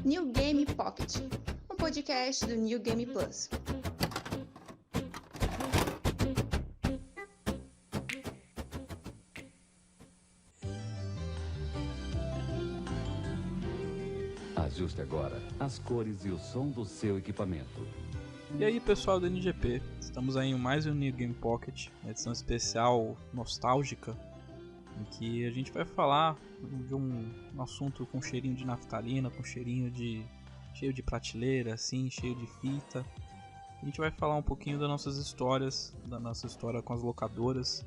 New Game Pocket, um podcast do New Game Plus. Ajuste agora as cores e o som do seu equipamento. E aí pessoal do NGP, estamos aí em mais um New Game Pocket, uma edição especial nostálgica, em que a gente vai falar de um assunto com cheirinho de naftalina, com cheirinho cheio de prateleira, assim, cheio de fita. A gente vai falar um pouquinho das nossas histórias, da nossa história com as locadoras.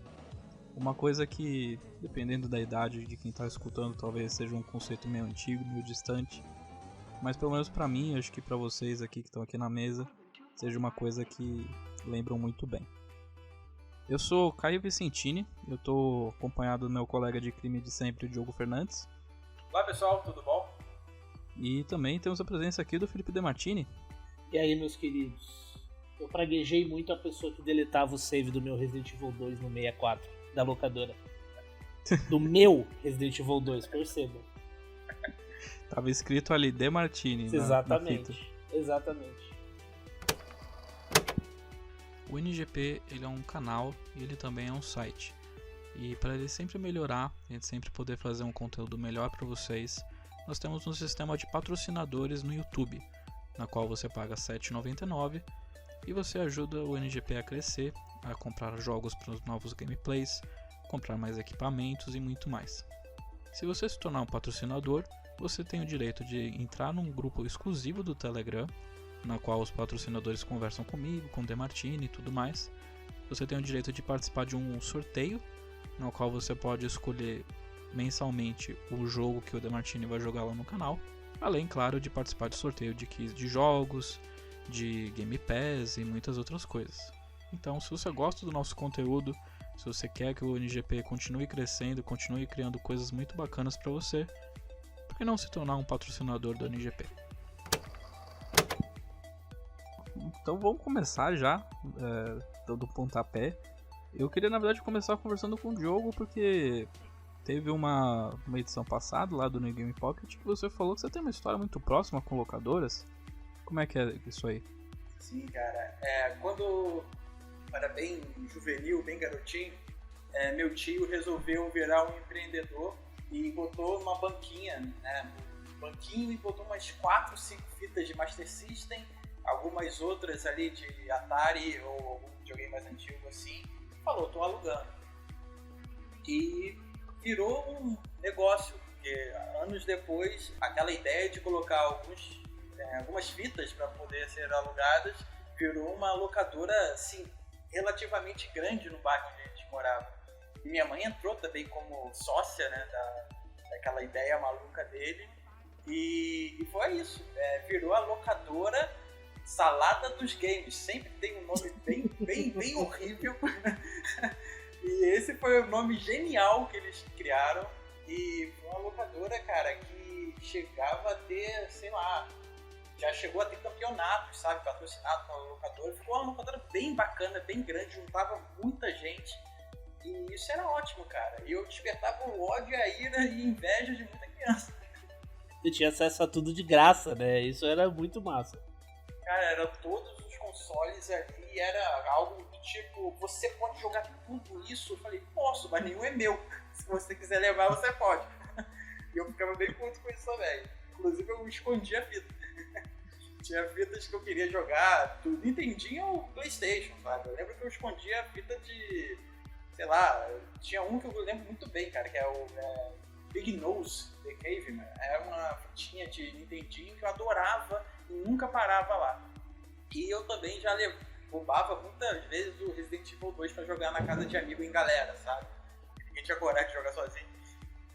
Uma coisa que, dependendo da idade de quem está escutando, talvez seja um conceito meio antigo, meio distante. Mas pelo menos pra mim, acho que pra vocês aqui que estão aqui na mesa, seja uma coisa que lembram muito bem. Eu sou Caio Vicentini, eu tô acompanhado do meu colega de crime de sempre, Diogo Fernandes. Olá pessoal, tudo bom? E também temos a presença aqui do Felipe De Martini. E aí, meus queridos? Eu praguejei muito a pessoa que deletava o save do meu Resident Evil 2 no 64, da locadora. Do meu Resident Evil 2, perceba. Tava escrito ali De Martini. Exatamente, na fita. exatamente. O NGP ele é um canal e ele também é um site. E para ele sempre melhorar, a gente sempre poder fazer um conteúdo melhor para vocês, nós temos um sistema de patrocinadores no YouTube, na qual você paga R$ 7,99 e você ajuda o NGP a crescer, a comprar jogos para os novos gameplays, comprar mais equipamentos e muito mais. Se você se tornar um patrocinador, você tem o direito de entrar num grupo exclusivo do Telegram, na qual os patrocinadores conversam comigo, com o De Martini e tudo mais. Você tem o direito de participar de um sorteio, no qual você pode escolher mensalmente o jogo que o De Martini vai jogar lá no canal, além, claro, de participar de sorteio de keys de jogos, de Game Pass e muitas outras coisas. Então, se você gosta do nosso conteúdo, se você quer que o NGP continue crescendo, continue criando coisas muito bacanas para você, por que não se tornar um patrocinador do NGP? Então vamos começar já, dando pontapé. Eu queria na verdade começar conversando com o Diogo, porque teve uma edição passada lá do New Game Pocket que você falou que você tem uma história muito próxima com locadoras. Como é que é isso aí? Sim, cara. Quando eu era bem juvenil, bem garotinho, meu tio resolveu virar um empreendedor e botou uma banquinha, né? Banquinho, e botou umas 4, 5 fitas de Master System, algumas outras ali de Atari ou algum videogame mais antigo assim. Falou, tô alugando. E virou um negócio, porque anos depois, aquela ideia de colocar algumas fitas para poder ser alugadas virou uma locadora assim, relativamente grande no bairro onde a gente morava. E minha mãe entrou também como sócia, né, daquela ideia maluca dele. E foi isso, virou a locadora Salada dos Games. Sempre tem um nome bem horrível. E esse foi o nome genial que eles criaram. E foi uma locadora, cara, que chegava a ter, sei lá, já chegou a ter campeonatos, sabe, patrocinado pela locadora. Ficou uma locadora bem bacana, bem grande, juntava muita gente. E isso era ótimo, cara. E eu despertava o ódio, a ira e inveja de muita criança. Você tinha acesso a tudo de graça, né? Isso era muito massa. Cara, eram todos os consoles ali, era algo do tipo, você pode jogar tudo isso? Eu falei, posso, mas nenhum é meu. Se você quiser levar, você pode. E eu ficava bem puto com isso também. Inclusive eu escondia a fita. Tinha fitas que eu queria jogar do Nintendinho ou Playstation, sabe? Eu lembro que eu escondia a fita de, sei lá, tinha um que eu lembro muito bem, cara, que é o Big Nose The Caveman. É uma fitinha de Nintendinho que eu adorava e nunca parava lá. E eu também já roubava muitas vezes o Resident Evil 2 pra jogar na casa de amigo em galera, sabe? Ninguém tinha coragem de jogar sozinho.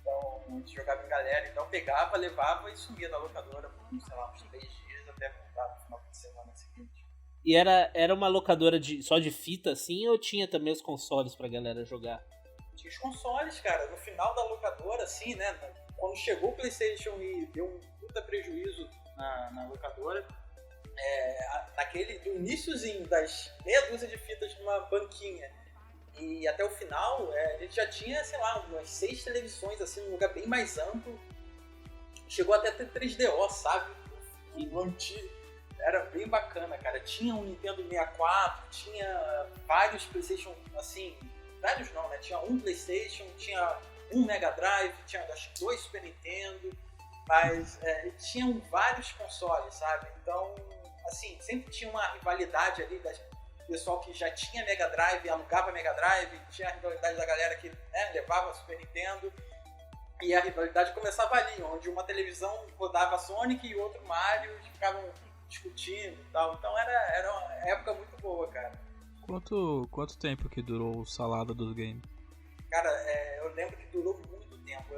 Então a gente jogava em galera, então eu pegava, levava e sumia da locadora por, sei lá, uns 3 dias até voltar no final de semana seguinte. E era uma locadora só de fita assim, ou tinha também os consoles pra galera jogar? Tinha os consoles, cara. No final da locadora, assim, né? Quando chegou o PlayStation e deu um puta prejuízo na locadora, do iniciozinho das meia dúzia de fitas numa banquinha e até o final, a gente já tinha, sei lá, umas 6 televisões, assim, num lugar bem mais amplo. Chegou até a ter 3DO, sabe? Era bem bacana, cara. Tinha um Nintendo 64, tinha vários PlayStation, assim, vários não, né? Tinha um PlayStation, tinha um Mega Drive, tinha acho que 2 Super Nintendo, mas tinham vários consoles, sabe? Então, assim, sempre tinha uma rivalidade ali do pessoal que já tinha Mega Drive, alugava Mega Drive, tinha a rivalidade da galera que levava Super Nintendo. E a rivalidade começava ali, onde uma televisão rodava Sonic e outro Mario, e ficavam discutindo e tal. Então era uma época muito boa, cara. Quanto tempo que durou o salada dos games? Cara, eu lembro que durou muito tempo.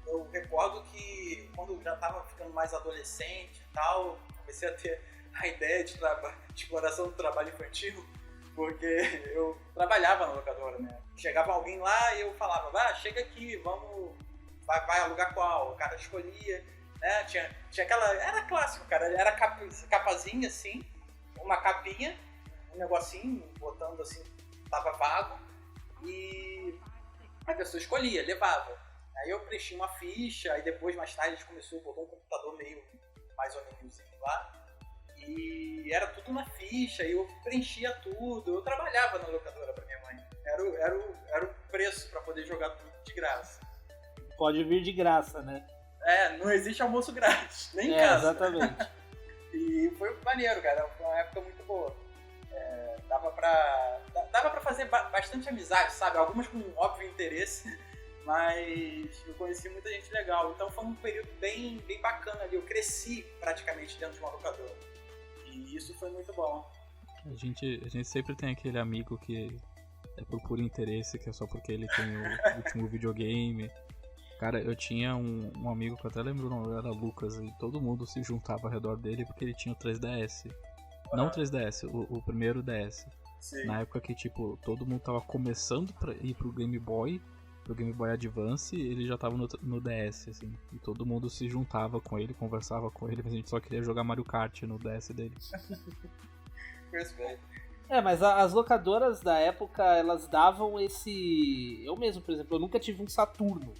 Eu recordo que quando eu já tava ficando mais adolescente e tal, comecei a ter a ideia de exploração do trabalho infantil, porque eu trabalhava na locadora, né? Chegava alguém lá e eu falava, chega aqui, vamos... Vai alugar qual? O cara escolhia, né? Tinha aquela... Era clássico, cara. Era capazinha, assim, uma capinha, um negocinho, botando assim, tava vago, e a pessoa escolhia, levava. Aí eu preenchi uma ficha, aí depois, mais tarde, a gente começou a botar um computador meio mais ou menos lá, e era tudo na ficha, e eu preenchia tudo. Eu trabalhava na locadora pra minha mãe. Era o preço pra poder jogar tudo de graça. Pode vir de graça, né? Não existe almoço grátis, nem em casa. Exatamente. E foi maneiro, cara. Foi uma época muito boa. Dava pra fazer bastante amizade, sabe? Algumas com óbvio interesse, mas eu conheci muita gente legal. Então foi um período bem, bem bacana ali. Eu cresci praticamente dentro de uma locadora. E isso foi muito bom. A gente sempre tem aquele amigo que é por puro interesse, que é só porque ele tem o último videogame. Cara, eu tinha um amigo que eu até lembro o nome, era Lucas, e todo mundo se juntava ao redor dele porque ele tinha o 3DS. Não o 3DS, o primeiro DS. Sim. Na época que, tipo, todo mundo tava começando pra ir pro Game Boy Advance, ele já tava no DS, assim. E todo mundo se juntava com ele, conversava com ele, mas a gente só queria jogar Mario Kart no DS dele. Mas as locadoras da época, elas davam esse... Eu mesmo, por exemplo, eu nunca tive um Saturno.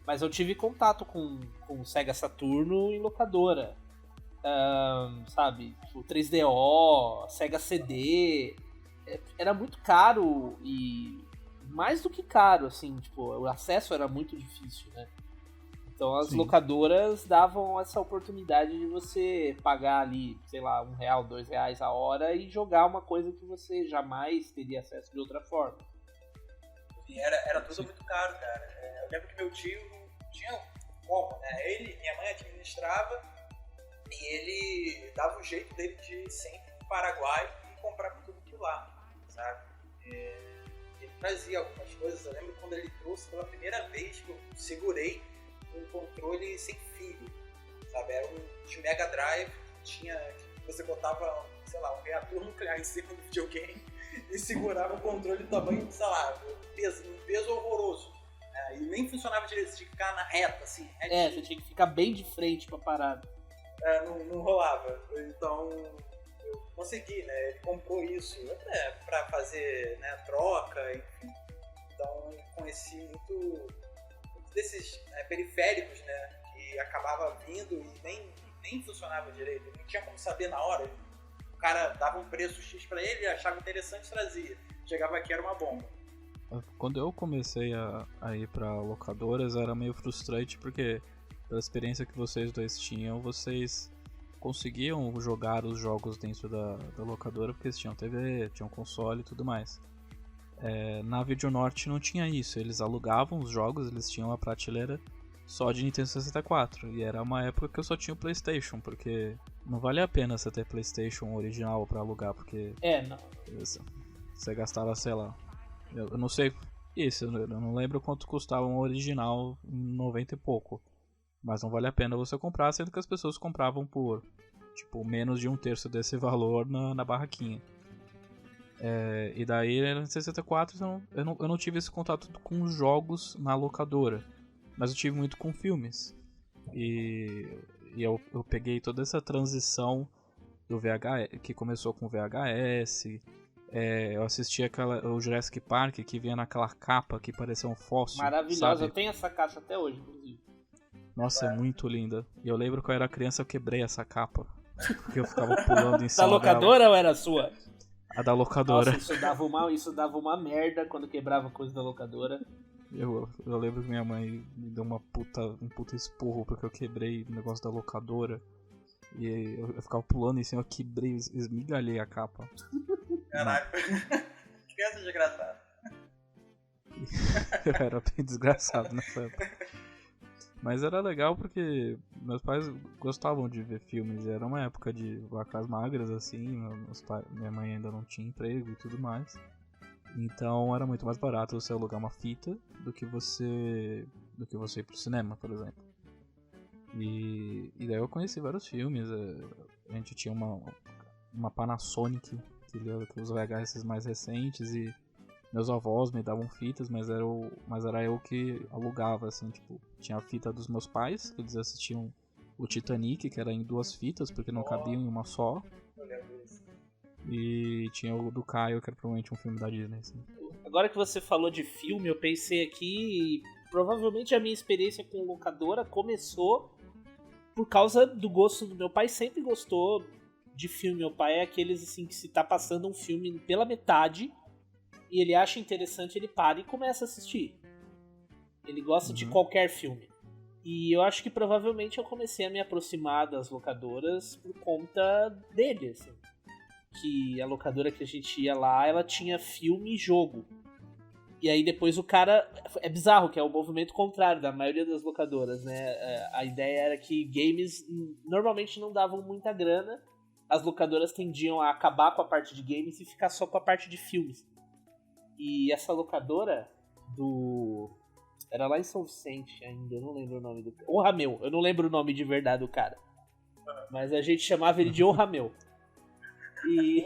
Mas eu tive contato com o Sega Saturno em locadora. Sabe? O 3DO, Sega CD. Era muito caro e mais do que caro, assim. Tipo, o acesso era muito difícil, né? Então as locadoras davam essa oportunidade de você pagar ali, sei lá, R$1, R$2 a hora e jogar uma coisa que você jamais teria acesso de outra forma. E era tudo muito caro, cara. Eu lembro que meu tio tinha como, né? Ele, minha mãe administrava e ele dava um jeito dele de ir sempre pro Paraguai e comprar tudo aquilo lá, sabe? Ele trazia algumas coisas. Eu lembro quando ele trouxe pela primeira vez que eu segurei um controle sem fio, sabe? Era de Mega Drive, você botava, sei lá, um reator nuclear em cima do videogame e segurava o controle do tamanho, sei lá, um peso horroroso. E nem funcionava direito, você tinha que ficar na reta, assim. Você tinha que ficar bem de frente pra parada. Não rolava. Então, eu consegui, né? Ele comprou isso pra fazer, né, troca, enfim. Então, eu conheci muito desses periféricos, né? Que acabava vindo e nem funcionava direito. Não tinha como saber na hora. O cara dava um preço X pra ele, achava interessante, trazia. Chegava aqui, era uma bomba. Quando eu comecei a ir pra locadoras, era meio frustrante porque, pela experiência que vocês dois tinham, vocês conseguiam jogar os jogos dentro da locadora porque eles tinham TV, tinham console e tudo mais. Na Videonorte não tinha isso, eles alugavam os jogos, eles tinham a prateleira só de Nintendo 64, e era uma época que eu só tinha o PlayStation, porque não vale a pena você ter PlayStation original pra alugar, porque não. Você gastava, sei lá, eu não sei isso, eu não lembro quanto custava um original em 90 e pouco, mas não vale a pena você comprar, sendo que as pessoas compravam por tipo menos de 1/3 desse valor na barraquinha. E daí no 64 eu não tive esse contato com os jogos na locadora, mas eu tive muito com filmes. E eu peguei toda essa transição do VHS, que começou com VHS. Eu assisti o Jurassic Park, que vinha naquela capa que parecia um fóssil. Maravilhosa, sabe? eu tenho essa caixa até hoje, inclusive. Nossa, é muito linda. E eu lembro que eu era criança, eu quebrei essa capa. Porque eu ficava pulando em Da cima locadora dela. ou era sua? A da locadora. Nossa, isso dava uma merda quando quebrava coisa da locadora. Eu lembro que minha mãe me deu um puta esporro porque eu quebrei o negócio da locadora. E eu ficava pulando em cima, eu quebrei, esmigalhei a capa. Caraca. Criança desgraçada. Eu era bem desgraçado nessa época. Mas era legal porque meus pais gostavam de ver filmes. Era uma época de vacas magras, assim. Minha mãe ainda não tinha emprego e tudo mais. Então era muito mais barato você alugar uma fita do que você ir pro cinema, por exemplo. E daí eu conheci vários filmes. A gente tinha uma Panasonic que lia os VHS mais recentes e meus avós me davam fitas, mas era eu que alugava, assim, tipo, tinha a fita dos meus pais, que eles assistiam o Titanic, que era em 2 fitas, porque não cabiam em uma só. E tinha o do Caio, que era provavelmente um filme da Disney, assim. Agora que você falou de filme, eu pensei aqui, provavelmente a minha experiência com locadora começou por causa do gosto do meu pai, sempre gostou de filme. Meu pai é aqueles, assim, que se tá passando um filme pela metade e ele acha interessante, ele para e começa a assistir. Ele gosta de qualquer filme. E eu acho que provavelmente eu comecei a me aproximar das locadoras por conta dele, assim. Que a locadora que a gente ia lá, ela tinha filme e jogo. E aí depois o cara... É bizarro, que é o movimento contrário da maioria das locadoras, né? A ideia era que games normalmente não davam muita grana. As locadoras tendiam a acabar com a parte de games e ficar só com a parte de filmes. E essa locadora era lá em São Vicente ainda, eu não lembro o nome do... O Rameu, eu não lembro o nome de verdade do cara. Mas a gente chamava ele de O Rameu. E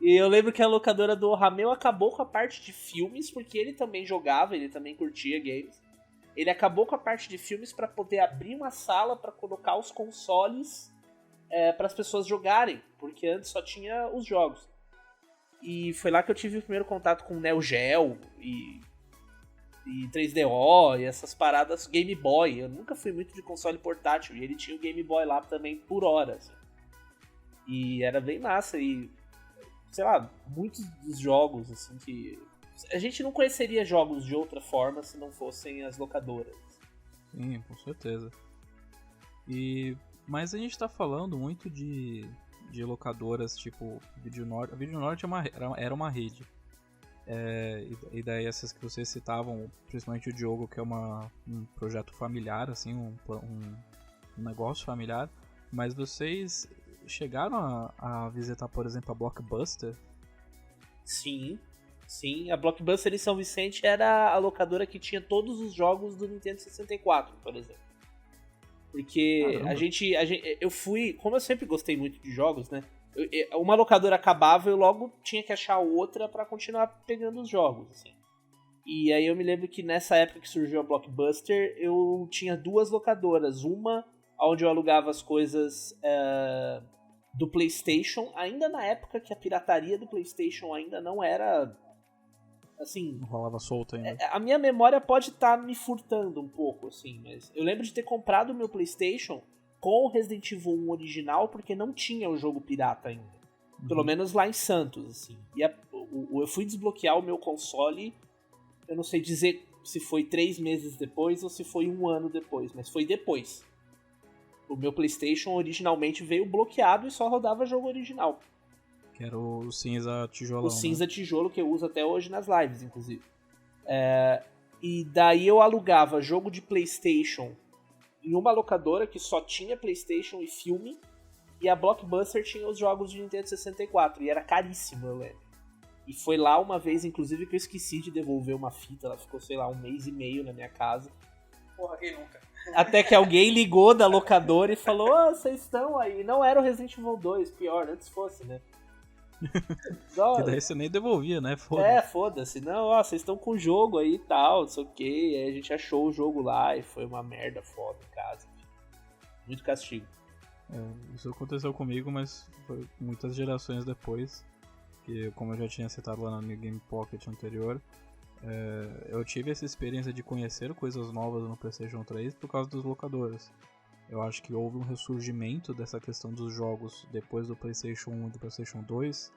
eu lembro que a locadora do Rameu acabou com a parte de filmes, porque ele também jogava, ele também curtia games. Ele acabou com a parte de filmes para poder abrir uma sala para colocar os consoles para as pessoas jogarem, porque antes só tinha os jogos. E foi lá que eu tive o primeiro contato com Neo Geo e 3DO e essas paradas Game Boy. Eu nunca fui muito de console portátil e ele tinha o Game Boy lá também por hora, assim. E era bem massa e, sei lá, muitos dos jogos, assim, que... A gente não conheceria jogos de outra forma se não fossem as locadoras. Sim, com certeza. Mas a gente tá falando muito de locadoras tipo Videonorte. A Videonorte era uma rede. E daí essas que vocês citavam, principalmente o Diogo, que é um projeto familiar, assim, um negócio familiar. Mas vocês chegaram a visitar, por exemplo, a Blockbuster? Sim, a Blockbuster em São Vicente era a locadora que tinha todos os jogos do Nintendo 64, por exemplo. Porque eu fui, como eu sempre gostei muito de jogos, né? Uma locadora acabava e eu logo tinha que achar outra pra continuar pegando os jogos, assim. E aí eu me lembro que nessa época que surgiu a Blockbuster, eu tinha 2 locadoras. Uma onde eu alugava as coisas do PlayStation, ainda na época que a pirataria do PlayStation ainda não era... Assim, não rolava solto ainda. A minha memória pode estar me furtando um pouco, assim, mas eu lembro de ter comprado o meu PlayStation com o Resident Evil 1 original, porque não tinha o jogo pirata ainda. Pelo menos lá em Santos, assim. E eu fui desbloquear o meu console, eu não sei dizer se foi 3 meses depois ou se foi 1 ano depois, mas foi depois. O meu PlayStation originalmente veio bloqueado e só rodava jogo original. Que era o cinza tijolão. O cinza tijolo que eu uso até hoje nas lives, inclusive. E daí eu alugava jogo de PlayStation em uma locadora que só tinha PlayStation e filme. E a Blockbuster tinha os jogos de Nintendo 64. E era caríssimo, eu lembro. E foi lá uma vez, inclusive, que eu esqueci de devolver uma fita. Ela ficou, sei lá, 1 mês e meio na minha casa. Porra, quem nunca? Até que alguém ligou da locadora e falou: vocês estão aí. Não era o Resident Evil 2, pior, antes fosse, né? Que daí você nem devolvia, né? Foda-se. Foda-se. Não, vocês estão com o jogo aí e tal, não sei o que. Aí a gente achou o jogo lá e foi uma merda foda em casa. Muito castigo. Isso aconteceu comigo, mas foi muitas gerações depois. Que, como eu já tinha citado lá no New Game Pocket anterior, Eu tive essa experiência de conhecer coisas novas no PlayStation 3 por causa dos locadores. Eu acho que houve um ressurgimento dessa questão dos jogos depois do PlayStation 1 e do PlayStation 2,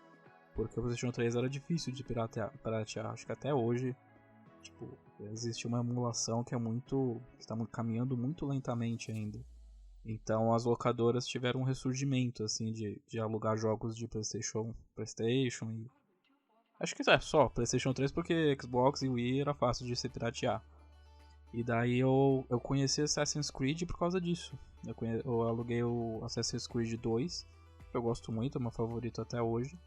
porque o PlayStation 3 era difícil de piratear. Acho que até hoje, tipo, existe uma emulação que está caminhando muito lentamente ainda. Então as locadoras tiveram um ressurgimento assim de alugar jogos de PlayStation e acho que é só PlayStation 3 porque Xbox e Wii era fácil de se piratear. E daí eu conheci Assassin's Creed por causa disso. Eu aluguei o Assassin's Creed 2, que eu gosto muito, é meu favorito até hoje.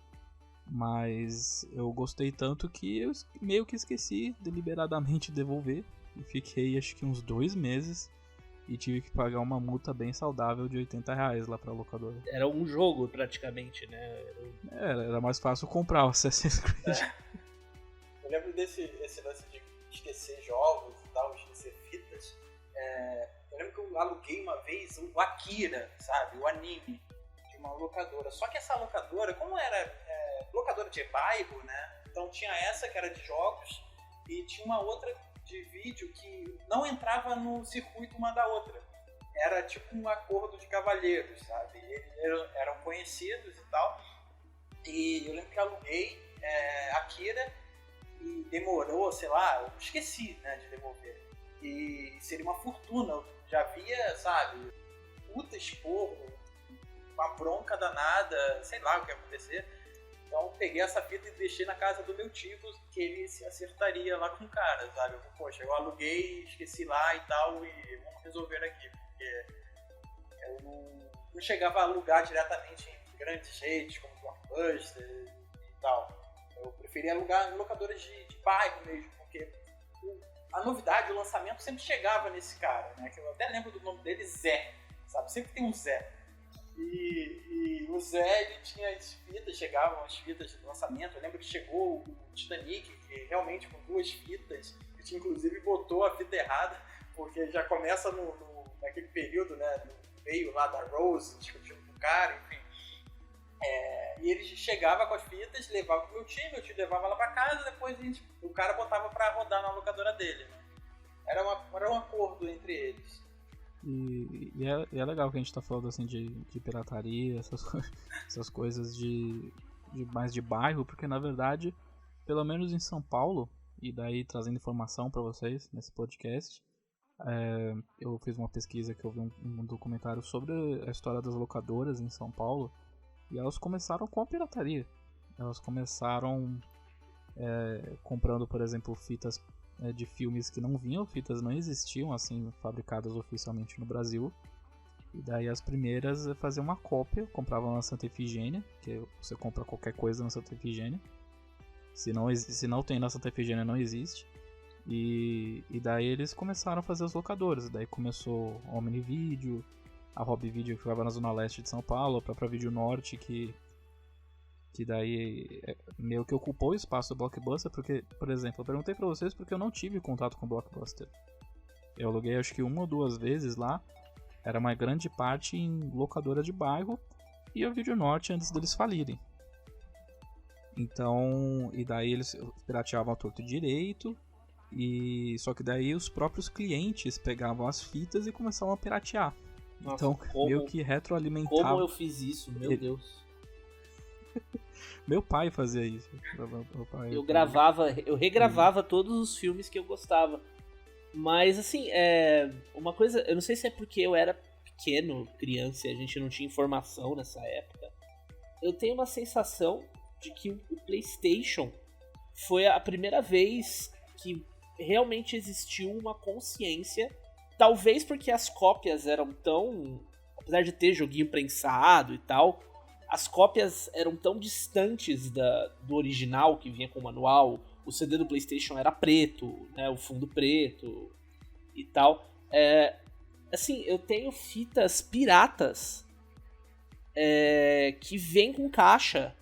Mas eu gostei tanto que eu meio que esqueci deliberadamente de devolver. E fiquei acho que uns 2 meses e tive que pagar uma multa bem saudável de R$80 lá pra locadora. Era um jogo praticamente, né? Era mais fácil comprar o Assassin's Creed. Eu lembro desse lance de esquecer jogos e tal, esquecer fitas. Eu lembro que eu aluguei uma vez o Akira, sabe? O anime, de uma locadora. Só que essa locadora, como era locadora de bairro, né? Então tinha essa que era de jogos e tinha uma outra de vídeo que não entrava no circuito uma da outra. Era tipo um acordo de cavalheiros, sabe? Eles eram conhecidos e tal. E eu lembro que aluguei Akira e demorou, sei lá, eu esqueci, né, de devolver. E seria uma fortuna. Eu já via, sabe, puta esporro, uma bronca danada, sei lá o que ia acontecer. Então eu peguei essa fita e deixei na casa do meu tio, que ele se acertaria lá com o cara, sabe? Poxa, eu aluguei, esqueci lá e tal, e vamos resolver aqui. Porque eu não chegava a alugar diretamente em grandes redes, como Blockbuster e tal. Eu preferia alugar em locadoras de bairro mesmo, porque a novidade, o lançamento sempre chegava nesse cara, né? Que eu até lembro do nome dele, Zé, sabe? Sempre tem um Zé. E o Zé, ele tinha as fitas, chegavam as fitas de lançamento. Eu lembro que chegou o Titanic, que realmente com 2 fitas, que inclusive botou a fita errada, porque já começa naquele período, né, no meio lá da Rose, discutindo com o cara, enfim. E ele chegava com as fitas, levava pro meu tio levava lá pra casa, depois o cara botava pra rodar na locadora dele, né? Era um acordo entre eles. E é legal que a gente tá falando assim de pirataria, essas coisas mais de bairro, porque na verdade, pelo menos em São Paulo, e daí trazendo informação pra vocês nesse podcast, eu fiz uma pesquisa que eu vi um documentário sobre a história das locadoras em São Paulo, e elas começaram com a pirataria. Elas começaram comprando, por exemplo, fitas de filmes que não vinham, fitas não existiam assim fabricadas oficialmente no Brasil, e daí as primeiras faziam uma cópia, compravam na Santa Efigênia, que você compra qualquer coisa na Santa Efigênia, se não tem na Santa Efigênia não existe, e daí eles começaram a fazer os locadores. Daí começou a Omnivideo, a Hobby Video, que ficava na zona leste de São Paulo, a própria Video Norte, que daí meio que ocupou o espaço do Blockbuster, porque, por exemplo, eu perguntei pra vocês porque eu não tive contato com o Blockbuster. Eu aluguei acho que 1 ou 2 vezes lá, era uma grande parte em locadora de bairro, e a Video Norte antes deles falirem. Então, e daí eles pirateavam a torto e direito, só que daí os próprios clientes pegavam as fitas e começavam a piratear. Nossa, então, meio que retroalimentava. Como eu fiz isso, meu Deus. Meu pai fazia isso. Eu regravava todos os filmes que eu gostava. Mas assim, uma coisa, eu não sei se é porque eu era pequeno, criança, e a gente não tinha informação nessa época. Eu tenho uma sensação de que o PlayStation foi a primeira vez que realmente existiu uma consciência. Talvez porque as cópias eram tão... Apesar de ter joguinho prensado e tal, as cópias eram tão distantes do original que vinha com o manual. O CD do PlayStation era preto, né, o fundo preto e tal. Assim, eu tenho fitas piratas que vem com caixa,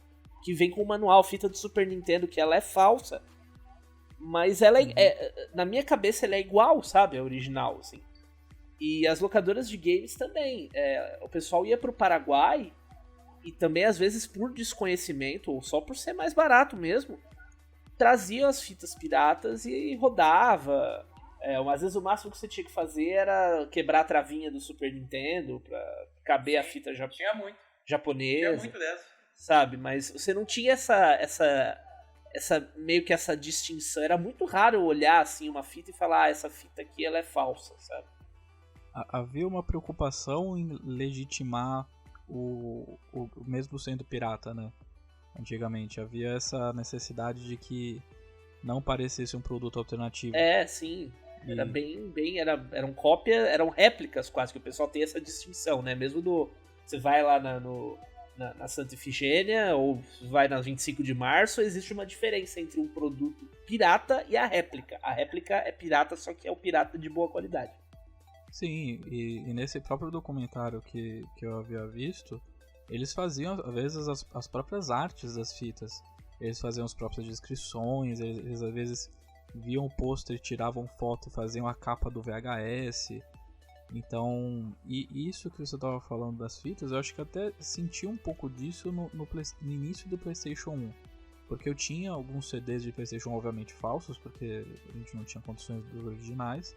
que vem com o manual, fita do Super Nintendo, que ela é falsa. Mas ela na minha cabeça ela é igual, sabe, a original, assim. E as locadoras de games também. O pessoal ia pro Paraguai e também, às vezes, por desconhecimento, ou só por ser mais barato mesmo, traziam as fitas piratas e rodava. Às vezes o máximo que você tinha que fazer era quebrar a travinha do Super Nintendo pra caber a fita Tinha muito japonesa, dessa. sabe? Mas você não tinha essa meio que essa distinção. Era muito raro olhar assim uma fita e falar, essa fita aqui ela é falsa, sabe? Havia uma preocupação em legitimar o mesmo sendo pirata, né? Antigamente havia essa necessidade de que não parecesse um produto alternativo. Sim. Era eram cópias, eram réplicas quase, que o pessoal tem essa distinção, né? Mesmo você vai lá na Santa Ifigênia ou vai na 25 de março, existe uma diferença entre um produto pirata e a réplica. A réplica é pirata, só que é o pirata de boa qualidade. Sim, e nesse próprio documentário que eu havia visto, eles faziam, às vezes, as próprias artes das fitas. Eles faziam as próprias descrições, eles às vezes viam o pôster, tiravam foto e faziam a capa do VHS. Então, e isso que você estava falando das fitas, eu acho que até senti um pouco disso no início do PlayStation 1. Porque eu tinha alguns CDs de PlayStation obviamente falsos, porque a gente não tinha condições dos originais.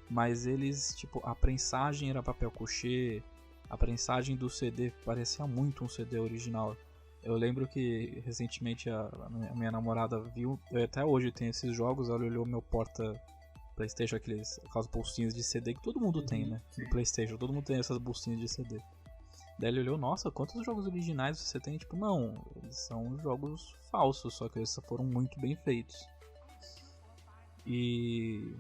Mas eles, tipo, a prensagem era papel couché, a prensagem do CD parecia muito um CD original. Eu lembro que recentemente a minha namorada viu, eu até hoje tenho esses jogos, ela olhou meu porta PlayStation, aquelas bolsinhas de CD que todo mundo tem, né? No PlayStation, todo mundo tem essas bolsinhas de CD. Daí ele olhou, nossa, quantos jogos originais você tem? Tipo, não, eles são jogos falsos, só que eles foram muito bem feitos. E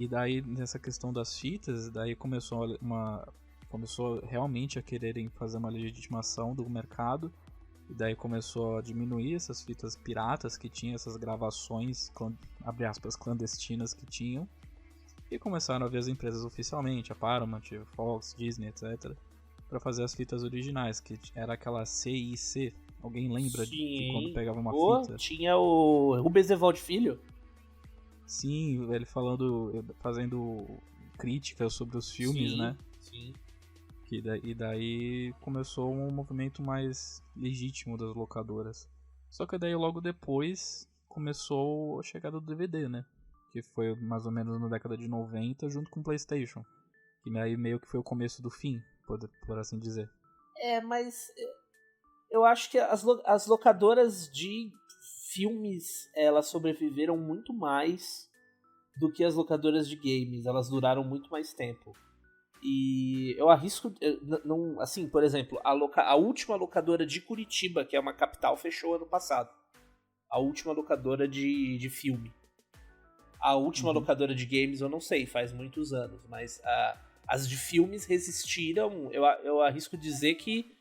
daí, nessa questão das fitas, daí começou realmente a quererem fazer uma legitimação do mercado. E daí começou a diminuir essas fitas piratas que tinham, essas gravações, abre aspas, clandestinas que tinham. E começaram a ver as empresas oficialmente, a Paramount, a Fox, Disney, etc. para fazer as fitas originais, que era aquela CIC. Alguém lembra de quando pegava uma fita? Tinha o Rubens Evaldo Filho. Sim, ele fazendo críticas sobre os filmes, né? Sim. E daí começou um movimento mais legítimo das locadoras. Só que daí logo depois começou a chegada do DVD, né? Que foi mais ou menos na década de 90, junto com o PlayStation. Que daí meio que foi o começo do fim, por assim dizer. Mas eu acho que as locadoras de filmes, elas sobreviveram muito mais do que as locadoras de games. Elas duraram muito mais tempo. E eu arrisco, não, assim, por exemplo, a última locadora de Curitiba, que é uma capital, fechou ano passado. A última locadora de filme. A última locadora de games, eu não sei, faz muitos anos, mas as de filmes resistiram. Eu arrisco dizer que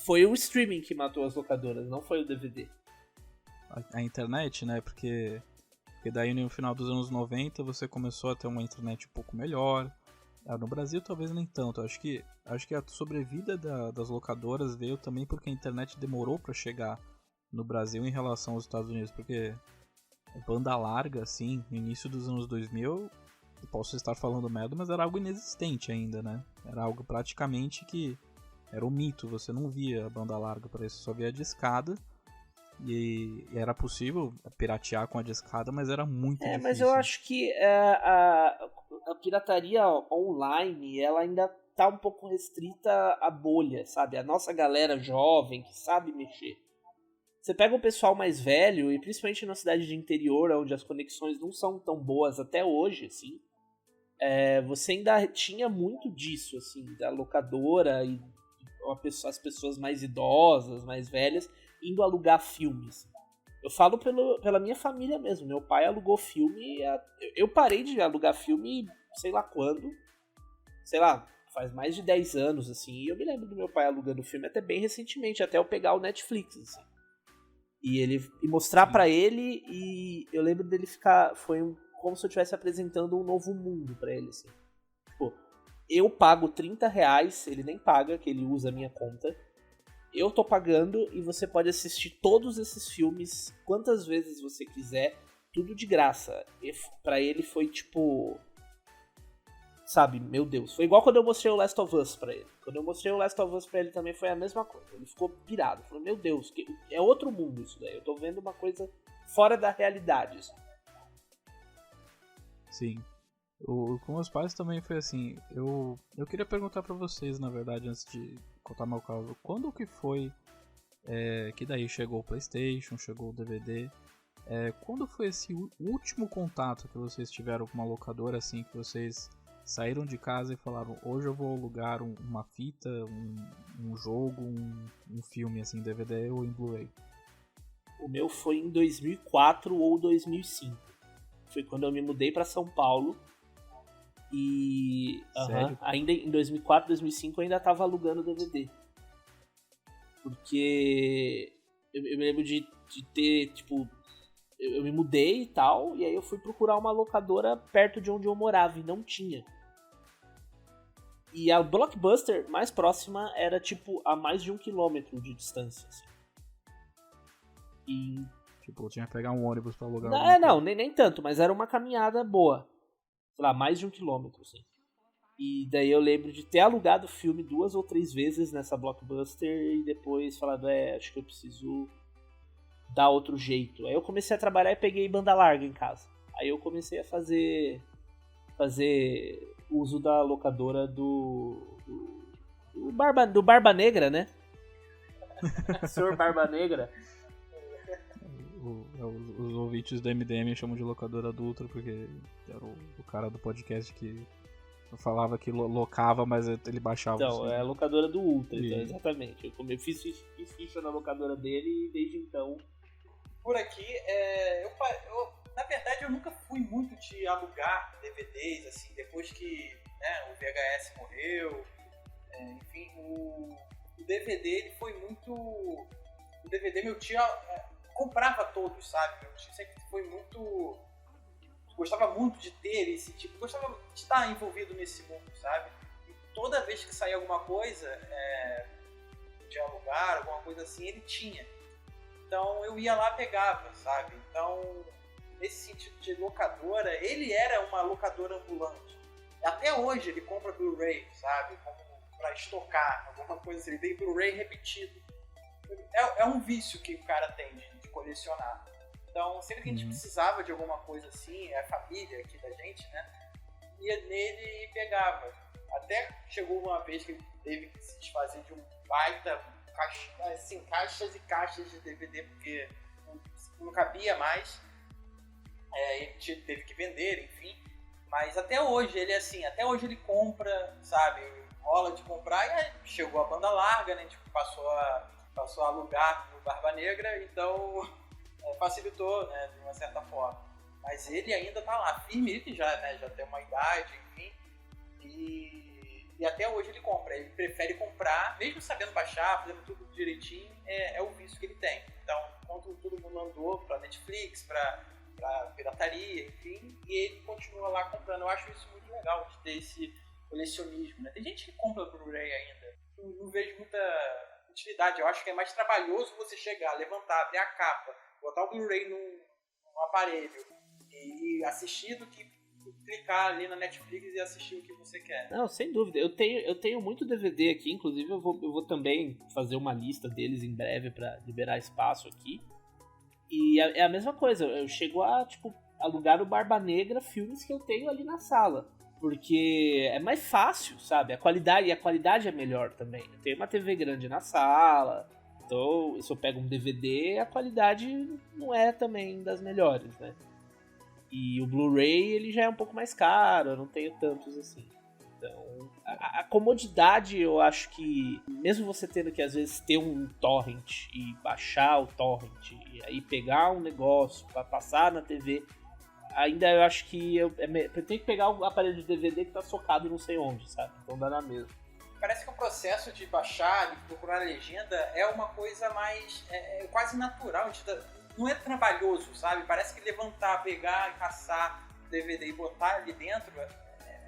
foi o streaming que matou as locadoras, não foi o DVD. A internet, né? Porque daí no final dos anos 90 você começou a ter uma internet um pouco melhor. No Brasil talvez nem tanto. Acho que a sobrevida das locadoras veio também porque a internet demorou para chegar no Brasil em relação aos Estados Unidos. Porque banda larga, assim, no início dos anos 2000, eu posso estar falando merda, mas era algo inexistente ainda, né? Era algo praticamente que era um mito. Você não via banda larga para isso, só via a discada. E era possível piratear com a discada, mas era muito difícil. Mas eu acho que a pirataria online, ela ainda tá um pouco restrita à bolha, sabe? A nossa galera jovem que sabe mexer. Você pega o pessoal mais velho, e principalmente na cidade de interior, onde as conexões não são tão boas até hoje, assim, você ainda tinha muito disso, assim, da locadora e as pessoas mais idosas, mais velhas, indo alugar filmes. Eu falo pela minha família mesmo. Meu pai alugou filme. Eu parei de alugar filme sei lá quando. Sei lá, faz mais de 10 anos, assim. E eu me lembro do meu pai alugando filme até bem recentemente, até eu pegar o Netflix, assim. E mostrar pra ele, e eu lembro dele ficar... como se eu estivesse apresentando um novo mundo pra ele, assim. Pô, eu pago R$30, ele nem paga, que ele usa a minha conta. Eu tô pagando e você pode assistir todos esses filmes quantas vezes você quiser, tudo de graça. E pra ele foi tipo... Sabe, meu Deus. Foi igual quando eu mostrei o Last of Us pra ele. Quando eu mostrei o Last of Us pra ele também foi a mesma coisa. Ele ficou pirado. Falou, meu Deus, é outro mundo isso daí. Eu tô vendo uma coisa fora da realidade. Assim. Sim. Com meus pais também foi assim. Eu queria perguntar pra vocês, na verdade, antes de contar meu caso. Quando que foi que daí chegou o PlayStation, chegou o DVD? Quando foi esse último contato que vocês tiveram com uma locadora, assim, que vocês saíram de casa e falaram: hoje eu vou alugar uma fita, um jogo, um filme, assim, DVD ou em Blu-ray? O meu foi em 2004 ou 2005. Foi quando eu me mudei pra São Paulo. E Sério? ainda em 2004, 2005 eu ainda tava alugando DVD. Porque eu me lembro de ter, tipo, eu me mudei e tal, e aí eu fui procurar uma locadora perto de onde eu morava e não tinha. E a Blockbuster mais próxima era, tipo, a mais de 1 quilômetro de distância. Assim. E... Tipo, tinha que pegar um ônibus pra alugar. Não, nem tanto, mas era uma caminhada boa. Sei lá, mais de 1 quilômetro, assim. E daí eu lembro de ter alugado o filme 2 ou 3 vezes nessa Blockbuster e depois falado, acho que eu preciso dar outro jeito. Aí eu comecei a trabalhar e peguei banda larga em casa. Aí eu comecei a fazer uso da locadora do Barba Negra, né? Senhor Barba Negra. Os ouvintes do MDM chamam de locadora adulta porque era o cara do podcast que falava que locava, mas ele baixava. Então, assim. é a locadora do Ultra, então, exatamente. Eu fiz ficha na locadora dele e desde então... Por aqui, na verdade, eu nunca fui muito de alugar DVDs, assim, depois que, né, o VHS morreu, enfim, o DVD, ele foi muito... O DVD, meu tio comprava todos, sabe? Meu tio sempre foi muito... Gostava muito de ter esse tipo... Gostava de estar envolvido nesse mundo, sabe? E toda vez que saía alguma coisa, de alugar, alguma coisa assim, ele tinha. Então eu ia lá e pegava, sabe? Então, nesse sentido de locadora, ele era uma locadora ambulante. Até hoje ele compra Blu-ray, sabe? Como pra estocar, alguma coisa assim. Ele tem Blu-ray repetido. É um vício que o cara tem de colecionar. Então, sempre que a gente precisava de alguma coisa assim, a família aqui da gente, né? Ia nele e pegava. Até chegou uma vez que ele teve que se desfazer de um baita... assim, caixas e caixas de DVD, porque não cabia mais. Ele teve que vender, enfim. Mas até hoje ele até hoje ele compra, sabe? Rola de comprar, e aí chegou a banda larga, né? A gente passou a alugar no Barba Negra, então facilitou, né, de uma certa forma. Mas ele ainda tá lá, firme, ele já tem uma idade, enfim. E até hoje ele compra. Ele prefere comprar, mesmo sabendo baixar, fazendo tudo direitinho, é o vício que ele tem. Então, enquanto todo mundo andou pra Netflix, pra pirataria, enfim, e ele continua lá comprando. Eu acho isso muito legal, de ter esse colecionismo, né? Tem gente que compra Blu-ray ainda. Não vejo muita utilidade. Eu acho que é mais trabalhoso você chegar, levantar, abrir a capa, botar o Blu-ray num aparelho e assistir do que clicar ali na Netflix e assistir o que você quer. Não, sem dúvida. Eu tenho muito DVD aqui, inclusive eu vou também fazer uma lista deles em breve pra liberar espaço aqui. E é a mesma coisa, eu chego a, tipo, alugar o Barba Negra, filmes que eu tenho ali na sala. Porque é mais fácil, sabe? A qualidade é melhor também. Eu tenho uma TV grande na sala, então se eu pego um DVD, a qualidade não é também das melhores, né? E o Blu-ray, ele já é um pouco mais caro, eu não tenho tantos assim. Então, a comodidade, eu acho que, mesmo você tendo que às vezes ter um torrent e baixar o torrent, e aí pegar um negócio para passar na TV, ainda eu aeu tenho que pegar o aparelho de DVD que tá socado não sei onde, sabe? Então dá na mesma. Parece que o processo de baixar, de procurar a legenda, é uma coisa mais... quase natural, não é trabalhoso, sabe? Parece que levantar, pegar, caçar o DVD e botar ali dentro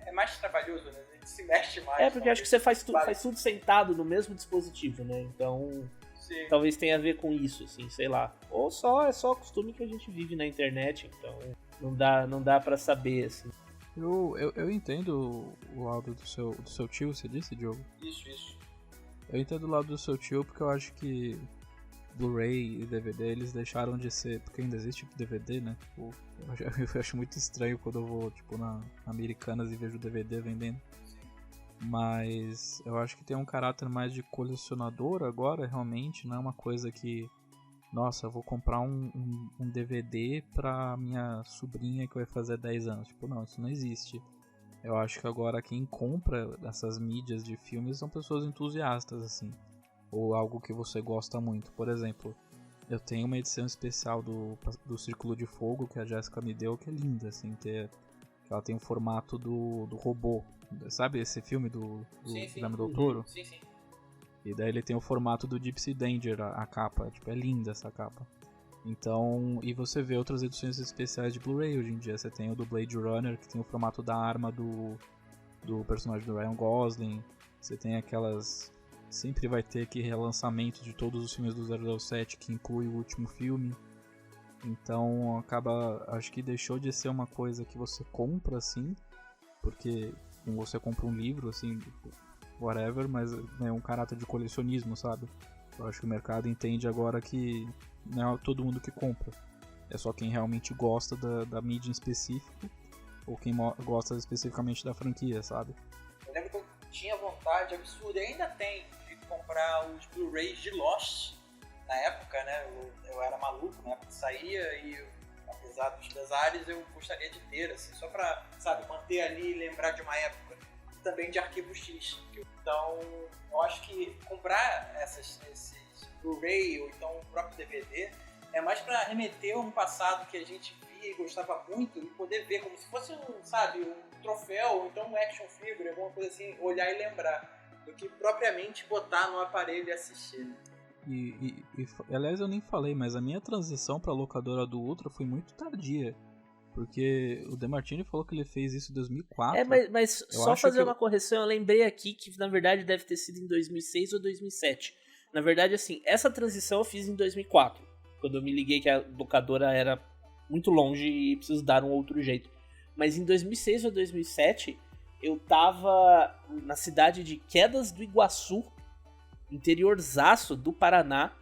é mais trabalhoso, né? A gente se mexe mais. Porque acho que você faz tudo sentado no mesmo dispositivo, né? Então, sim, talvez tenha a ver com isso, assim, sei lá. Ou é só o costume que a gente vive na internet, então não dá pra saber, assim. Eu entendo o lado do seu tio, você disse, Diogo? Isso. Eu entendo o lado do seu tio porque eu acho que Blu-ray e DVD, eles deixaram de ser, porque ainda existe DVD, né? Tipo, eu acho muito estranho quando eu vou, tipo, na Americanas e vejo DVD vendendo. Mas eu acho que tem um caráter mais de colecionador agora, realmente, não é uma coisa que, nossa, eu vou comprar um DVD pra minha sobrinha que vai fazer 10 anos. Tipo, não, isso não existe. Eu acho que agora quem compra essas mídias de filmes são pessoas entusiastas, assim. Ou algo que você gosta muito. Por exemplo, eu tenho uma edição especial do Círculo de Fogo que a Jéssica me deu, que é linda, assim, ela tem o formato do robô. Sabe esse filme do Guilherme Del Toro? Sim, sim. E daí ele tem o formato do Gypsy Danger, a capa. Tipo, é linda essa capa. Então, e você vê outras edições especiais de Blu-ray hoje em dia. Você tem o do Blade Runner, que tem o formato da arma do personagem do Ryan Gosling. Você tem aquelas... Sempre vai ter aqui relançamento de todos os filmes do 007, que inclui o último filme. Então, acho que deixou de ser uma coisa que você compra, assim, porque você compra um livro, assim, whatever, mas é um caráter de colecionismo, sabe? Eu acho que o mercado entende agora que não é todo mundo que compra. É só quem realmente gosta da mídia em específico, ou quem gosta especificamente da franquia, sabe? Eu lembro que eu tinha vontade absurda, e ainda tem, de comprar os Blu-rays de Lost na época, né? Eu era maluco na época que saía e, apesar dos pesares, eu gostaria de ter, assim, só pra, sabe, manter ali e lembrar de uma época. E também de Arquivo X. Então, eu acho que comprar esses Blu-ray ou então o próprio DVD é mais pra remeter a um passado que a gente via e gostava muito e poder ver como se fosse um troféu ou então um action figure, alguma coisa assim, olhar e lembrar, do que propriamente botar no aparelho e assistir. Aliás, eu nem falei, mas a minha transição pra locadora do Ultra foi muito tardia. Porque o DeMartini falou que ele fez isso em 2004. Mas só fazer uma correção, eu lembrei aqui que na verdade deve ter sido em 2006 ou 2007. Na verdade, assim, essa transição eu fiz em 2004, quando eu me liguei que a locadora era muito longe e preciso dar um outro jeito. Mas em 2006 ou 2007, eu tava na cidade de Quedas do Iguaçu, interiorzaço do Paraná.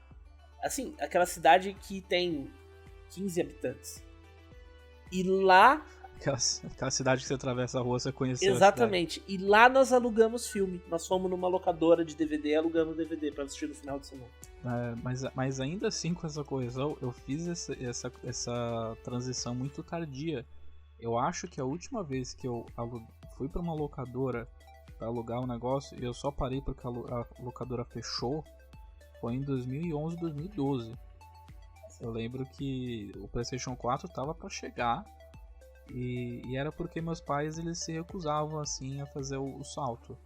Assim, aquela cidade que tem 15 habitantes. E lá... Aquela cidade que você atravessa a rua, você conheceu. Exatamente. E lá nós alugamos filme. Nós fomos numa locadora de DVD e alugamos DVD pra assistir no final de semana. Mas ainda assim, com essa correção, eu fiz essa transição muito tardia. Eu acho que a última vez que eu fui pra uma locadora pra alugar um negócio, e eu só parei porque a locadora fechou, foi em 2011, 2012. Eu lembro que o PlayStation 4 tava pra chegar e era porque meus pais eles se recusavam assim a fazer o salto,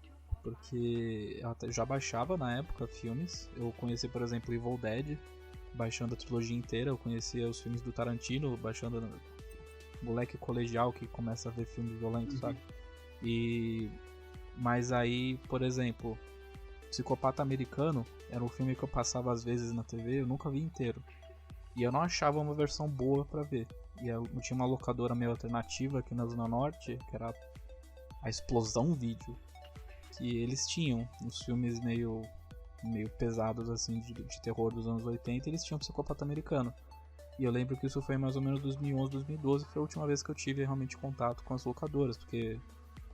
porque eu já baixava na época filmes. Eu conheci, por exemplo, Evil Dead, baixando a trilogia inteira. Eu conhecia os filmes do Tarantino, baixando moleque colegial que começa a ver filmes violentos, sabe? Mas aí, por exemplo, Psicopata Americano era um filme que eu passava às vezes na TV, eu nunca vi inteiro. E eu não achava uma versão boa pra ver. E eu tinha uma locadora meio alternativa aqui na Zona Norte, que era a Explosão Vídeo, que eles tinham uns filmes meio pesados assim de terror dos anos 80, e eles tinham Psicopata Americano. E eu lembro que isso foi mais ou menos 2011, 2012, que foi a última vez que eu tive realmente contato com as locadoras, porque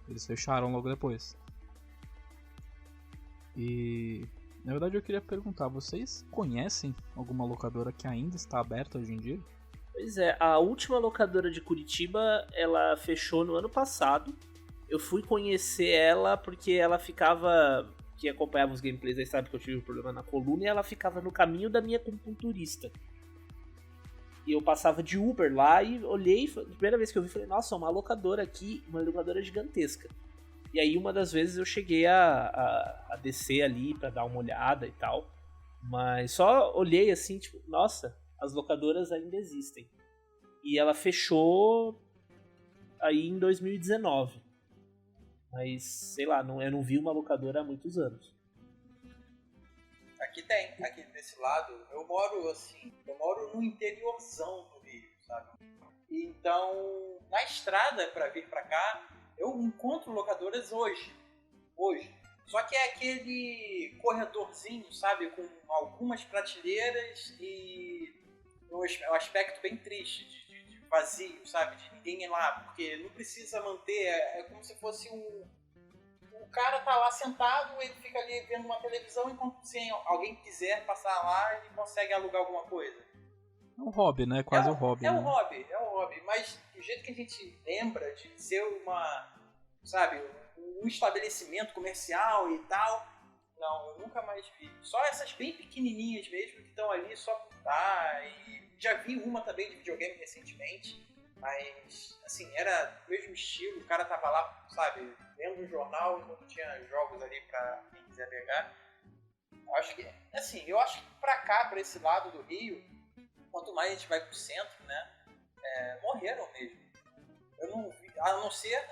eles fecharam logo depois. E... na verdade eu queria perguntar, vocês conhecem alguma locadora que ainda está aberta hoje em dia? Pois é, a última locadora de Curitiba, ela fechou no ano passado. Eu fui conhecer ela porque ela ficava... Quem acompanhava os gameplays aí sabe que eu tive um problema na coluna, e ela ficava no caminho da minha acupunturista. E eu passava de Uber lá e olhei, a primeira vez que eu vi, falei, nossa, uma locadora aqui, uma locadora gigantesca. E aí uma das vezes eu cheguei a descer ali pra dar uma olhada e tal. Mas só olhei assim, tipo, nossa, as locadoras ainda existem. E ela fechou aí em 2019. Mas, sei lá, eu não vi uma locadora há muitos anos. Aqui desse lado, eu moro no interiorzão do Rio, sabe? Então, na estrada pra vir pra cá, eu encontro locadoras hoje. Só que é aquele corredorzinho, sabe? Com algumas prateleiras e um aspecto bem triste, de vazio, sabe? De ninguém ir lá, porque não precisa manter, é como se fosse o cara tá lá sentado, ele fica ali vendo uma televisão, enquanto se alguém quiser passar lá, ele consegue alugar alguma coisa. É um hobby, né? Quase um hobby. É né? um hobby, mas do jeito que a gente lembra de ser sabe, um estabelecimento comercial e tal, não, eu nunca mais vi. Só essas bem pequenininhas mesmo, que estão ali só por estar, e já vi uma também de videogame recentemente, mas, assim, era o mesmo estilo, o cara tava lá, sabe, lendo um jornal enquanto tinha jogos ali pra quem quiser pegar. Acho que, assim, eu acho que pra cá, pra esse lado do Rio, quanto mais a gente vai pro centro, né, morreram mesmo. Eu não vi, a não ser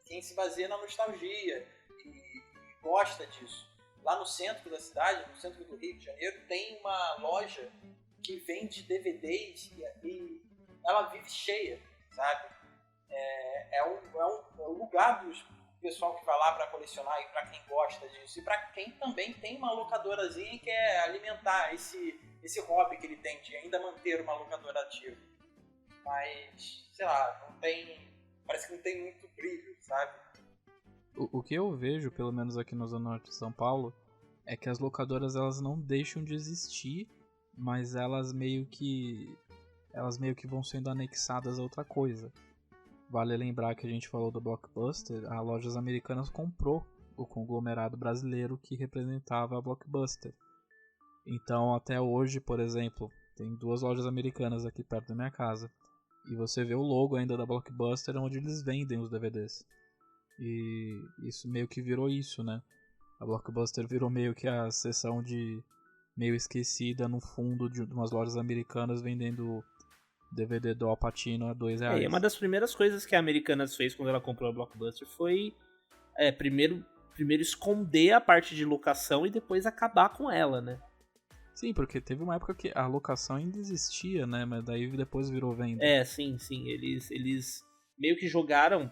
quem se baseia na nostalgia e gosta disso. Lá no centro da cidade, no centro do Rio de Janeiro, tem uma loja que vende DVDs e ela vive cheia, sabe? É um lugar do pessoal que vai lá para colecionar e para quem gosta disso. E para quem também tem uma locadorazinha e quer alimentar esse hobby que ele tem de ainda manter uma locadora ativa. Mas, sei lá, parece que não tem muito brilho, sabe? O que eu vejo, pelo menos aqui na Zona Norte de São Paulo, é que as locadoras elas não deixam de existir, mas elas meio que vão sendo anexadas a outra coisa. Vale lembrar que a gente falou do Blockbuster, a Lojas Americanas comprou o conglomerado brasileiro que representava a Blockbuster. Então até hoje, por exemplo, tem 2 lojas americanas aqui perto da minha casa. E você vê o logo ainda da Blockbuster onde eles vendem os DVDs. E isso meio que virou isso, né? A Blockbuster virou meio que a seção de meio esquecida no fundo de umas lojas americanas vendendo DVD do Al Pacino a R$2. E uma das primeiras coisas que a Americanas fez quando ela comprou a Blockbuster foi primeiro esconder a parte de locação e depois acabar com ela, né? Sim, porque teve uma época que a locação ainda existia, né? Mas daí depois virou venda. Sim. Eles meio que jogaram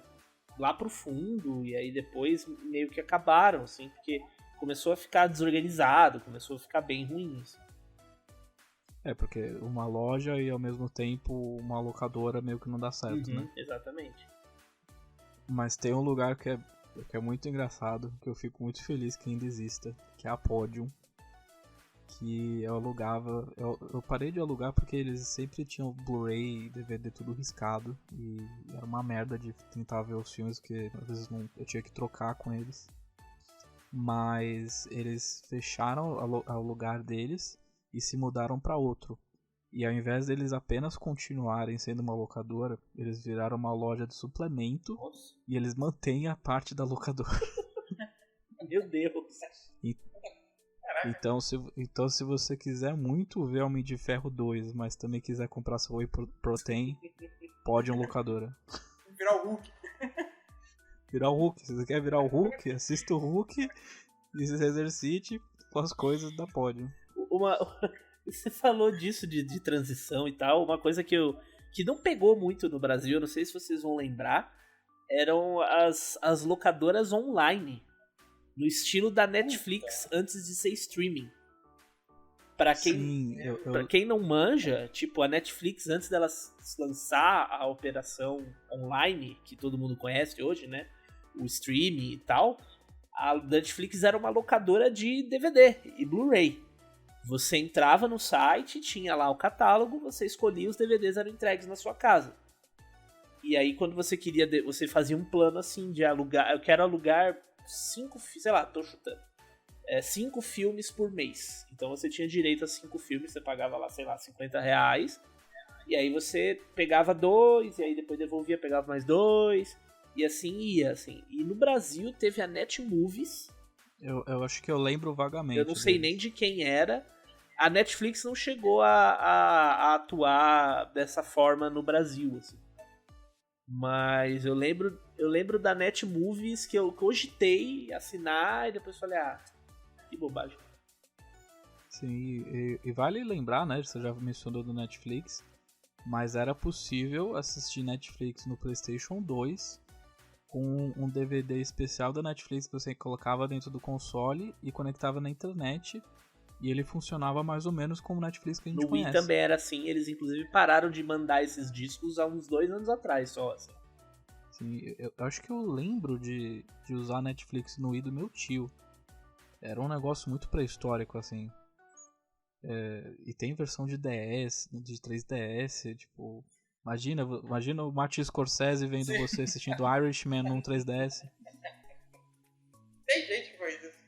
lá pro fundo e aí depois meio que acabaram, assim, porque começou a ficar desorganizado, começou a ficar bem ruim. Assim. Porque uma loja e ao mesmo tempo uma locadora meio que não dá certo, né? Exatamente. Mas tem um lugar que é muito engraçado, que eu fico muito feliz que ainda exista, que é a Podium. Que eu alugava. Eu parei de alugar porque eles sempre tinham Blu-ray e DVD tudo riscado. E era uma merda de tentar ver os filmes, porque às vezes eu tinha que trocar com eles. Mas eles fecharam o lugar deles e se mudaram para outro. E ao invés deles apenas continuarem sendo uma locadora, eles viraram uma loja de suplemento. Nossa. E eles mantêm a parte da locadora. Meu Deus! Então se você quiser muito ver Homem de Ferro 2, mas também quiser comprar seu Whey Protein, pode locadora. Virar o Hulk. Virar o Hulk. Se você quer virar o Hulk, assista o Hulk e se exercite com as coisas da Podium. Você falou disso de transição e tal, uma coisa que não pegou muito no Brasil, não sei se vocês vão lembrar, eram as locadoras online. No estilo da Netflix antes de ser streaming. Pra quem não manja, tipo, a Netflix antes dela lançar a operação online, que todo mundo conhece hoje, né? O streaming e tal, a Netflix era uma locadora de DVD e Blu-ray. Você entrava no site, tinha lá o catálogo, você escolhia, os DVDs eram entregues na sua casa. E aí quando você queria, você fazia um plano assim de alugar, eu quero alugar 5, sei lá, tô chutando. 5 filmes por mês. Então você tinha direito a 5 filmes, você pagava lá, sei lá, R$50. E aí você pegava 2, e aí depois devolvia, pegava mais 2. E assim ia, assim. E no Brasil teve a Netmovies. Eu acho que eu lembro vagamente. Eu não sei nem de quem era. A Netflix não chegou a atuar dessa forma no Brasil, assim. Mas eu lembro da Netmovies que eu cogitei assinar e depois falei, que bobagem. Sim, e vale lembrar, né, você já mencionou do Netflix, mas era possível assistir Netflix no PlayStation 2 com um DVD especial da Netflix que você colocava dentro do console e conectava na internet. E ele funcionava mais ou menos como o Netflix que a gente No Wii conhece. também era assim, eles inclusive pararam de mandar esses discos há uns 2 anos atrás só. Assim. Sim, eu acho que eu lembro de usar a Netflix no Wii do meu tio. Era um negócio muito pré-histórico, assim. E tem versão de DS, de 3DS, tipo... Imagina o Martin Scorsese vendo você assistindo Irishman num 3DS. Tem gente que faz isso.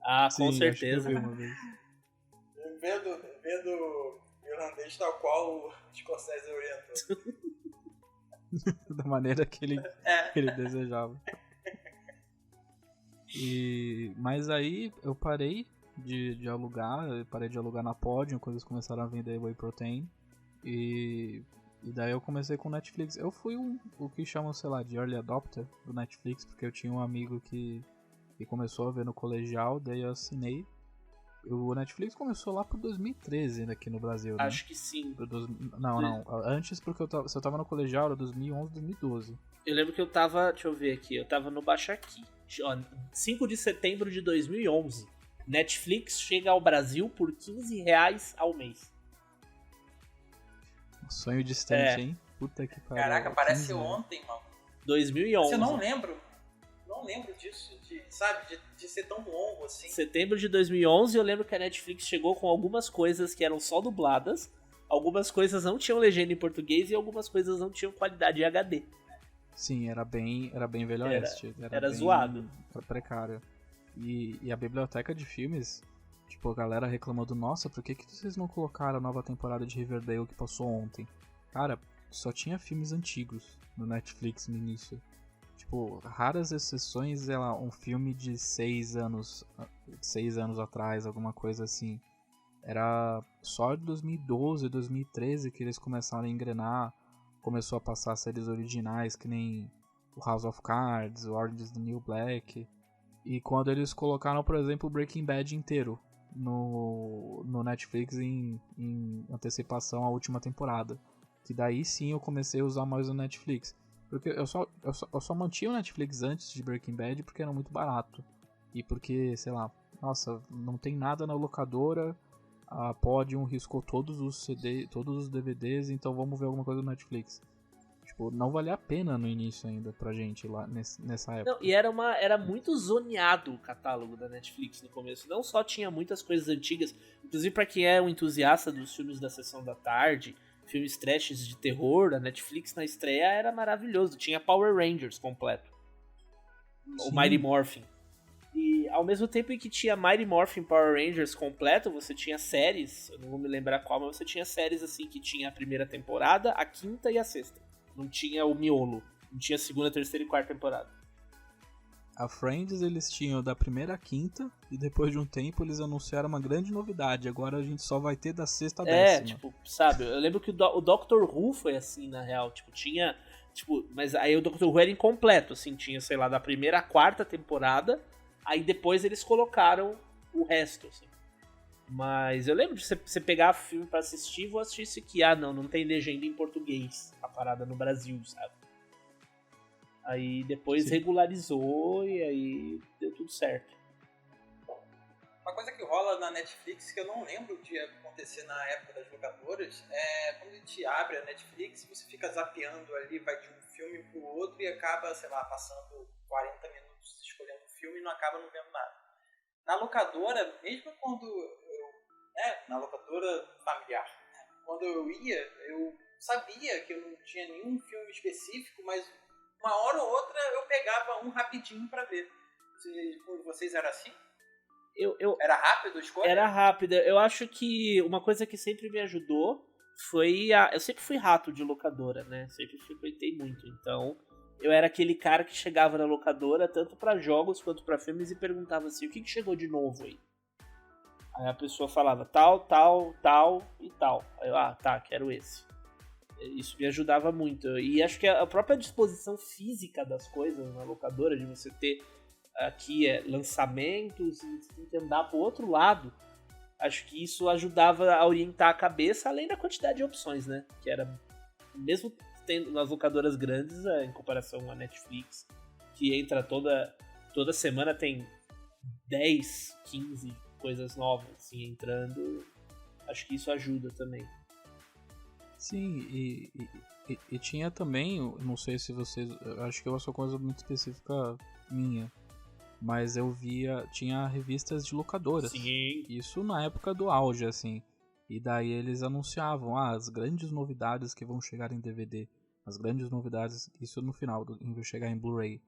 Ah, com Sim, certeza. acho que eu vi uma vez. Vendo o irlandês tal qual o Scorsese orientou. Da maneira que ele desejava. Mas aí eu parei de alugar, na Podium quando eles começaram a vender Whey Protein. E daí eu comecei com Netflix. Eu fui o que chamam, sei lá, de early adopter do Netflix, porque eu tinha um amigo que começou a ver no colegial, daí eu assinei. O Netflix começou lá por 2013 aqui no Brasil, né? Acho que sim. Não. Antes, porque se eu tava no colegial, era 2011, 2012. Eu lembro que eu tava, deixa eu ver aqui, eu tava no Baixa Aqui. 5 de setembro de 2011. Netflix chega ao Brasil por R$15 ao mês. Sonho distante, hein? Puta que pariu. Caraca, parece 15 anos. ontem, mano. 2011. Eu não lembro disso, de ser tão longo assim. Setembro de 2011, eu lembro que a Netflix chegou com algumas coisas que eram só dubladas, algumas coisas não tinham legenda em português e algumas coisas não tinham qualidade em HD. Sim, era bem Velho Oeste. Era bem zoado. Precário. E a biblioteca de filmes, tipo, a galera reclamando, nossa, por que vocês não colocaram a nova temporada de Riverdale que passou ontem? Cara, só tinha filmes antigos no Netflix no início. Tipo, raras exceções, um filme de 6 anos atrás, alguma coisa assim. Era só de 2012, 2013 que eles começaram a engrenar, começou a passar séries originais, que nem o House of Cards, o Orange is the New Black. E quando eles colocaram, por exemplo, o Breaking Bad inteiro no Netflix em antecipação à última temporada. Que daí sim eu comecei a usar mais o Netflix. Porque eu só mantinha o Netflix antes de Breaking Bad porque era muito barato. E porque, sei lá, nossa, não tem nada na locadora, a Podium riscou todos os DVDs, então vamos ver alguma coisa no Netflix. Tipo, não valia a pena no início ainda pra gente lá nessa época. Não, e era muito zoneado o catálogo da Netflix no começo. Não só tinha muitas coisas antigas, inclusive pra quem é um entusiasta dos filmes da Sessão da Tarde, filmes trashes de terror, a Netflix na estreia era maravilhoso. Tinha Power Rangers completo. O Mighty Morphin. E ao mesmo tempo em que tinha Mighty Morphin Power Rangers completo, você tinha séries, eu não vou me lembrar qual, mas você tinha séries assim que tinha a primeira temporada, a quinta e a sexta. Não tinha o miolo. Não tinha a segunda, terceira e quarta temporada. A Friends eles tinham da primeira à quinta e depois de um tempo eles anunciaram uma grande novidade. Agora a gente só vai ter da sexta a décima. Tipo, sabe? Eu lembro que o Doctor Who foi assim, na real. Tipo, tinha... Tipo, mas aí o Doctor Who era incompleto, assim. Tinha, sei lá, da primeira à quarta temporada. Aí depois eles colocaram o resto, assim. Mas eu lembro de você pegar filme pra assistir e vou assistir isso aqui. Ah, não tem legenda em português. A parada no Brasil, sabe? Aí depois regularizou e aí deu tudo certo. Uma coisa que rola na Netflix que eu não lembro de acontecer na época das locadoras é quando a gente abre a Netflix, você fica zapeando ali, vai de um filme pro outro e acaba, sei lá, passando 40 minutos escolhendo um filme e não acaba não vendo nada. Na locadora, mesmo quando na locadora familiar, quando eu ia, eu sabia que eu não tinha nenhum filme específico, mas uma hora ou outra eu pegava um rapidinho pra ver. Vocês eram assim? Era rápido a escolha? Era rápida. Eu acho que uma coisa que sempre me ajudou foi eu sempre fui rato de locadora, né? Sempre frequentei muito. Então, eu era aquele cara que chegava na locadora, tanto pra jogos quanto pra filmes, e perguntava assim, o que chegou de novo aí? Aí a pessoa falava tal, tal, tal e tal. Aí eu, tá, quero esse. Isso me ajudava muito. E acho que a própria disposição física das coisas na locadora, de você ter aqui lançamentos e você tem que andar pro outro lado, acho que isso ajudava a orientar a cabeça, além da quantidade de opções, né? Que era, mesmo nas locadoras grandes, em comparação à Netflix, que entra toda semana, tem 10, 15 coisas novas assim, entrando. Acho que isso ajuda também. Sim, e tinha também, não sei se vocês, acho que é uma coisa muito específica minha, mas tinha revistas de locadoras. Sim. Isso na época do auge, assim. E daí eles anunciavam as grandes novidades que vão chegar em DVD, as grandes novidades, isso no final, em chegar em Blu-ray.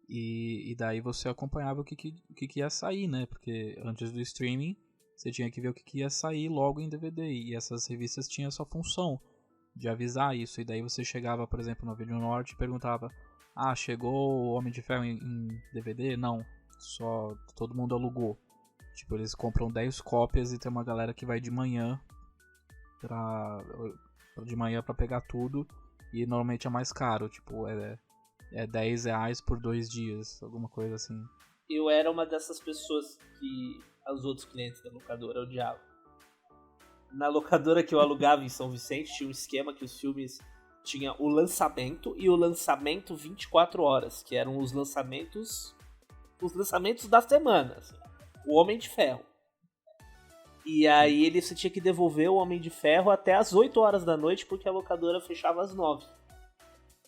E daí você acompanhava o que ia sair, né? Porque antes do streaming, você tinha que ver o que ia sair logo em DVD. E essas revistas tinham essa função de avisar isso. E daí você chegava, por exemplo, no Vídeo Norte e perguntava: ah, chegou o Homem de Ferro em DVD? Não, só todo mundo alugou. Tipo, eles compram 10 cópias e tem uma galera que vai de manhã pra pegar tudo. E normalmente é mais caro, tipo, é R$10 por 2 dias, alguma coisa assim. Eu era uma dessas pessoas que os outros clientes da locadora odiavam. Na locadora que eu alugava em São Vicente, tinha um esquema que os filmes tinha o lançamento e o lançamento 24 horas, que eram os lançamentos da semana, assim. O Homem de Ferro. E aí você tinha que devolver o Homem de Ferro até as 8 horas da noite, porque a locadora fechava às 9.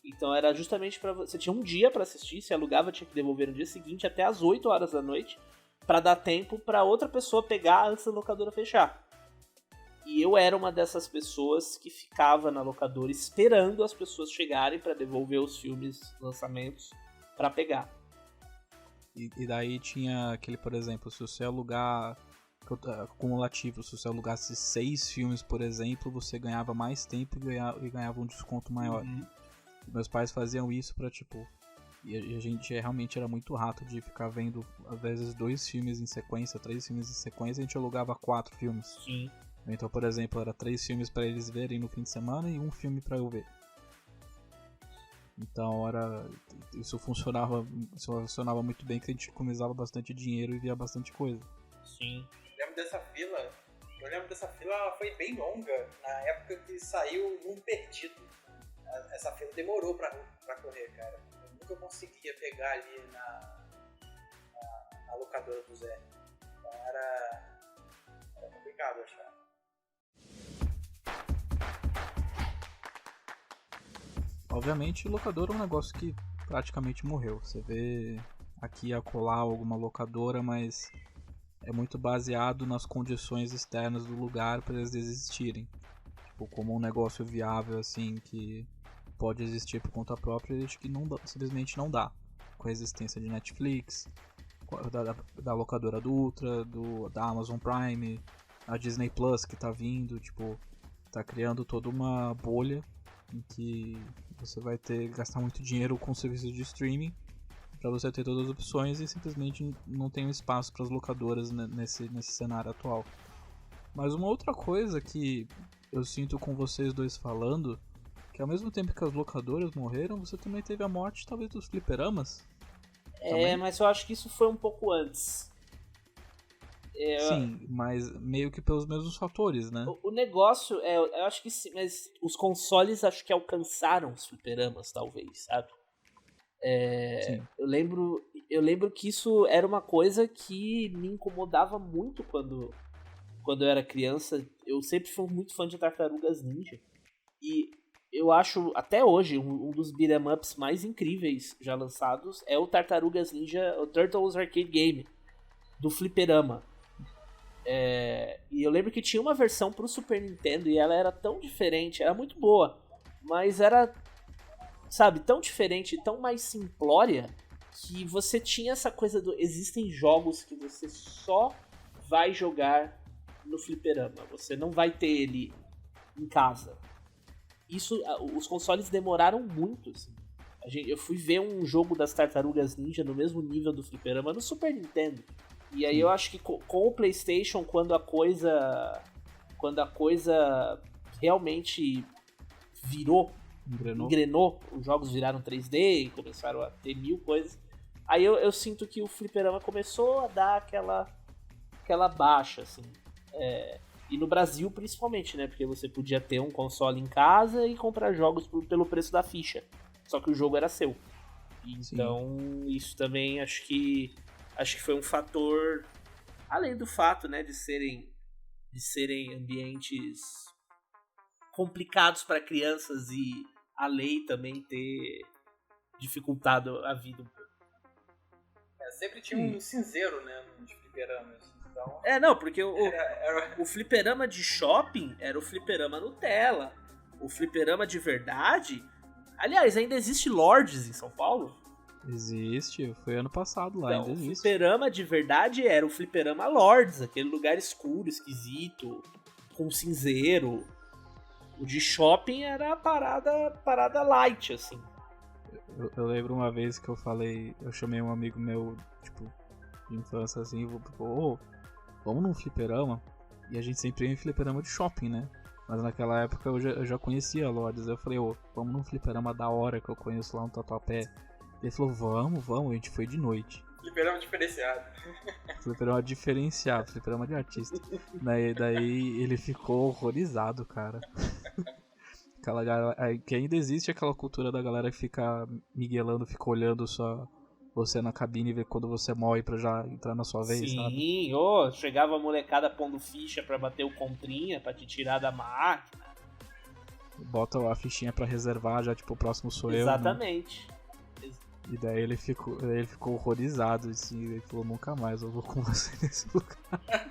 Então era justamente pra você tinha um dia pra assistir, se alugava, tinha que devolver no dia seguinte até as 8 horas da noite, pra dar tempo pra outra pessoa pegar antes da locadora fechar. E eu era uma dessas pessoas que ficava na locadora esperando as pessoas chegarem pra devolver os filmes, lançamentos, pra pegar. E daí tinha aquele, por exemplo, se você alugar acumulativo, se você alugasse 6 filmes, por exemplo, você ganhava mais tempo e ganhava um desconto maior. Uhum. Meus pais faziam isso pra, tipo... E a gente realmente era muito rato de ficar vendo, às vezes, 2 filmes em sequência, 3 filmes em sequência, e a gente alugava 4 filmes. Sim. Então, por exemplo, era 3 filmes pra eles verem no fim de semana e 1 filme pra eu ver. Então, isso funcionava muito bem, que a gente economizava bastante dinheiro e via bastante coisa. Sim. Eu lembro dessa fila, ela foi bem longa, na época que saiu Um Perdido. Essa fila demorou pra correr, cara. Eu nunca conseguia pegar ali na locadora do Zé. Então era complicado achar. Obviamente, locadora é um negócio que praticamente morreu. Você vê aqui e acolá alguma locadora, mas é muito baseado nas condições externas do lugar para eles existirem. Tipo, como um negócio viável assim que pode existir por conta própria, acho que simplesmente não dá. Com a existência de Netflix, da locadora do Ultra, da Amazon Prime, a Disney Plus que tá vindo, tipo, tá criando toda uma bolha em que você vai gastar muito dinheiro com serviços de streaming para você ter todas as opções e simplesmente não tem um espaço para as locadoras nesse cenário atual. Mas uma outra coisa que eu sinto com vocês dois falando, que ao mesmo tempo que as locadoras morreram, você também teve a morte talvez dos fliperamas. Também? Mas eu acho que isso foi um pouco antes. Sim, mas meio que pelos mesmos fatores, né? O negócio, eu acho que sim, mas os consoles acho que alcançaram os fliperamas, talvez, sabe? Eu lembro que isso era uma coisa que me incomodava muito quando eu era criança. Eu sempre fui muito fã de Tartarugas Ninja. E eu acho, até hoje, um dos beat'em ups mais incríveis já lançados é o Tartarugas Ninja, o Turtles Arcade Game, do fliperama. E eu lembro que tinha uma versão pro Super Nintendo e ela era tão diferente, era muito boa, mas era, sabe, tão diferente, tão mais simplória, que você tinha essa coisa existem jogos que você só vai jogar no fliperama, você não vai ter ele em casa. Isso, os consoles demoraram muito, assim. Eu fui ver um jogo das Tartarugas Ninja no mesmo nível do fliperama no Super Nintendo. E aí eu acho que com o PlayStation, quando a coisa realmente engrenou, os jogos viraram 3D e começaram a ter 1000 coisas, aí eu sinto que o fliperama começou a dar aquela baixa, assim. E no Brasil, principalmente, né? Porque você podia ter um console em casa e comprar jogos pelo preço da ficha. Só que o jogo era seu. Então, isso também acho que foi um fator, além do fato, né, de serem ambientes complicados para crianças e a lei também ter dificultado a vida um pouco. Sempre tinha um cinzeiro, né, nos fliperamas. Então, não, porque o fliperama de shopping era o fliperama Nutella. O fliperama de verdade... Aliás, ainda existe Lords em São Paulo? Existe, foi ano passado lá, Então, ainda o existe. fliperama de verdade era o fliperama Lords, aquele lugar escuro, esquisito, com cinzeiro. O de shopping era a parada light, assim. Eu lembro uma vez que eu chamei um amigo meu, tipo, de infância assim, vamos num fliperama? E a gente sempre ia em fliperama de shopping, né? Mas naquela época eu já conhecia a Lords. Eu falei, vamos num fliperama da hora que eu conheço lá no Tatuapé. Ele falou, vamos, a gente foi de noite. Fliperama diferenciado. Fliperama diferenciado, fliperama de artista. Daí ele ficou horrorizado, cara. Que ainda existe aquela cultura da galera que fica miguelando, fica olhando você na cabine e ver quando você morre pra já entrar na sua vez, sabe? Sim, chegava a molecada pondo ficha pra bater o contrinha, pra te tirar da máquina. Bota a fichinha pra reservar, já tipo, o próximo sou eu. Exatamente. E daí ele ficou horrorizado, assim, ele falou, nunca mais eu vou com você nesse lugar.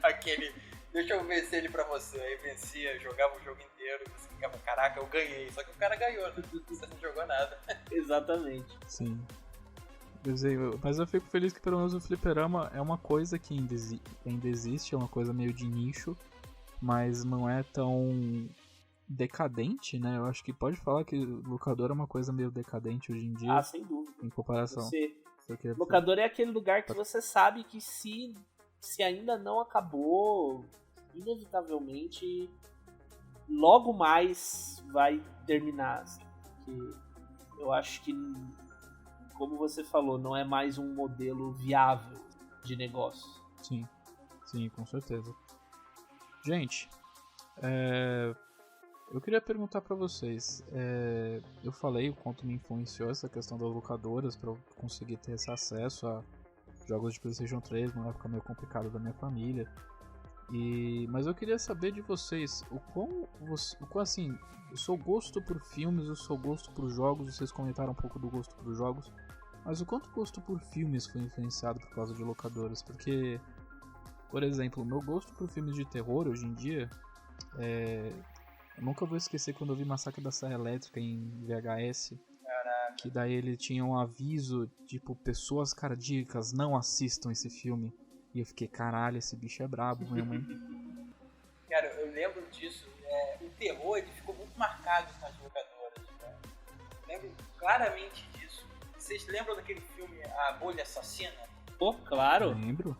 Aquele, deixa eu vencer ele pra você. Aí vencia, jogava o jogo inteiro, você ficava, caraca, eu ganhei. Só que o cara ganhou, né? Você não jogou nada. Exatamente. Sim. Mas eu fico feliz que pelo menos o fliperama é uma coisa que ainda existe, é uma coisa meio de nicho, mas não é tão decadente, né? Eu acho que pode falar que locador é uma coisa meio decadente hoje em dia. Ah, sem dúvida. Em comparação. Locador é aquele lugar que você sabe que se ainda não acabou, inevitavelmente logo mais vai terminar. Assim, porque eu acho que, como você falou, não é mais um modelo viável de negócio. Sim, com certeza. Gente, eu queria perguntar pra vocês, eu falei o quanto me influenciou essa questão das locadoras pra eu conseguir ter esse acesso a jogos de PlayStation 3, numa época meio complicada da minha família. Mas eu queria saber de vocês, o quão assim, o seu gosto por filmes, o seu gosto por jogos, vocês comentaram um pouco do gosto por jogos, mas o quanto o gosto por filmes foi influenciado por causa de locadoras? Porque, por exemplo, o meu gosto por filmes de terror hoje em dia, eu nunca vou esquecer quando eu vi Massacre da Serra Elétrica em VHS. Caraca. Que daí ele tinha um aviso, tipo, pessoas cardíacas não assistam esse filme. E eu fiquei, caralho, esse bicho é brabo mesmo, hein? Cara, eu lembro disso. O terror, ele ficou muito marcado nas locadoras, né? Eu lembro claramente disso. Vocês lembram daquele filme A Bolha Assassina? Pô, claro. Lembro.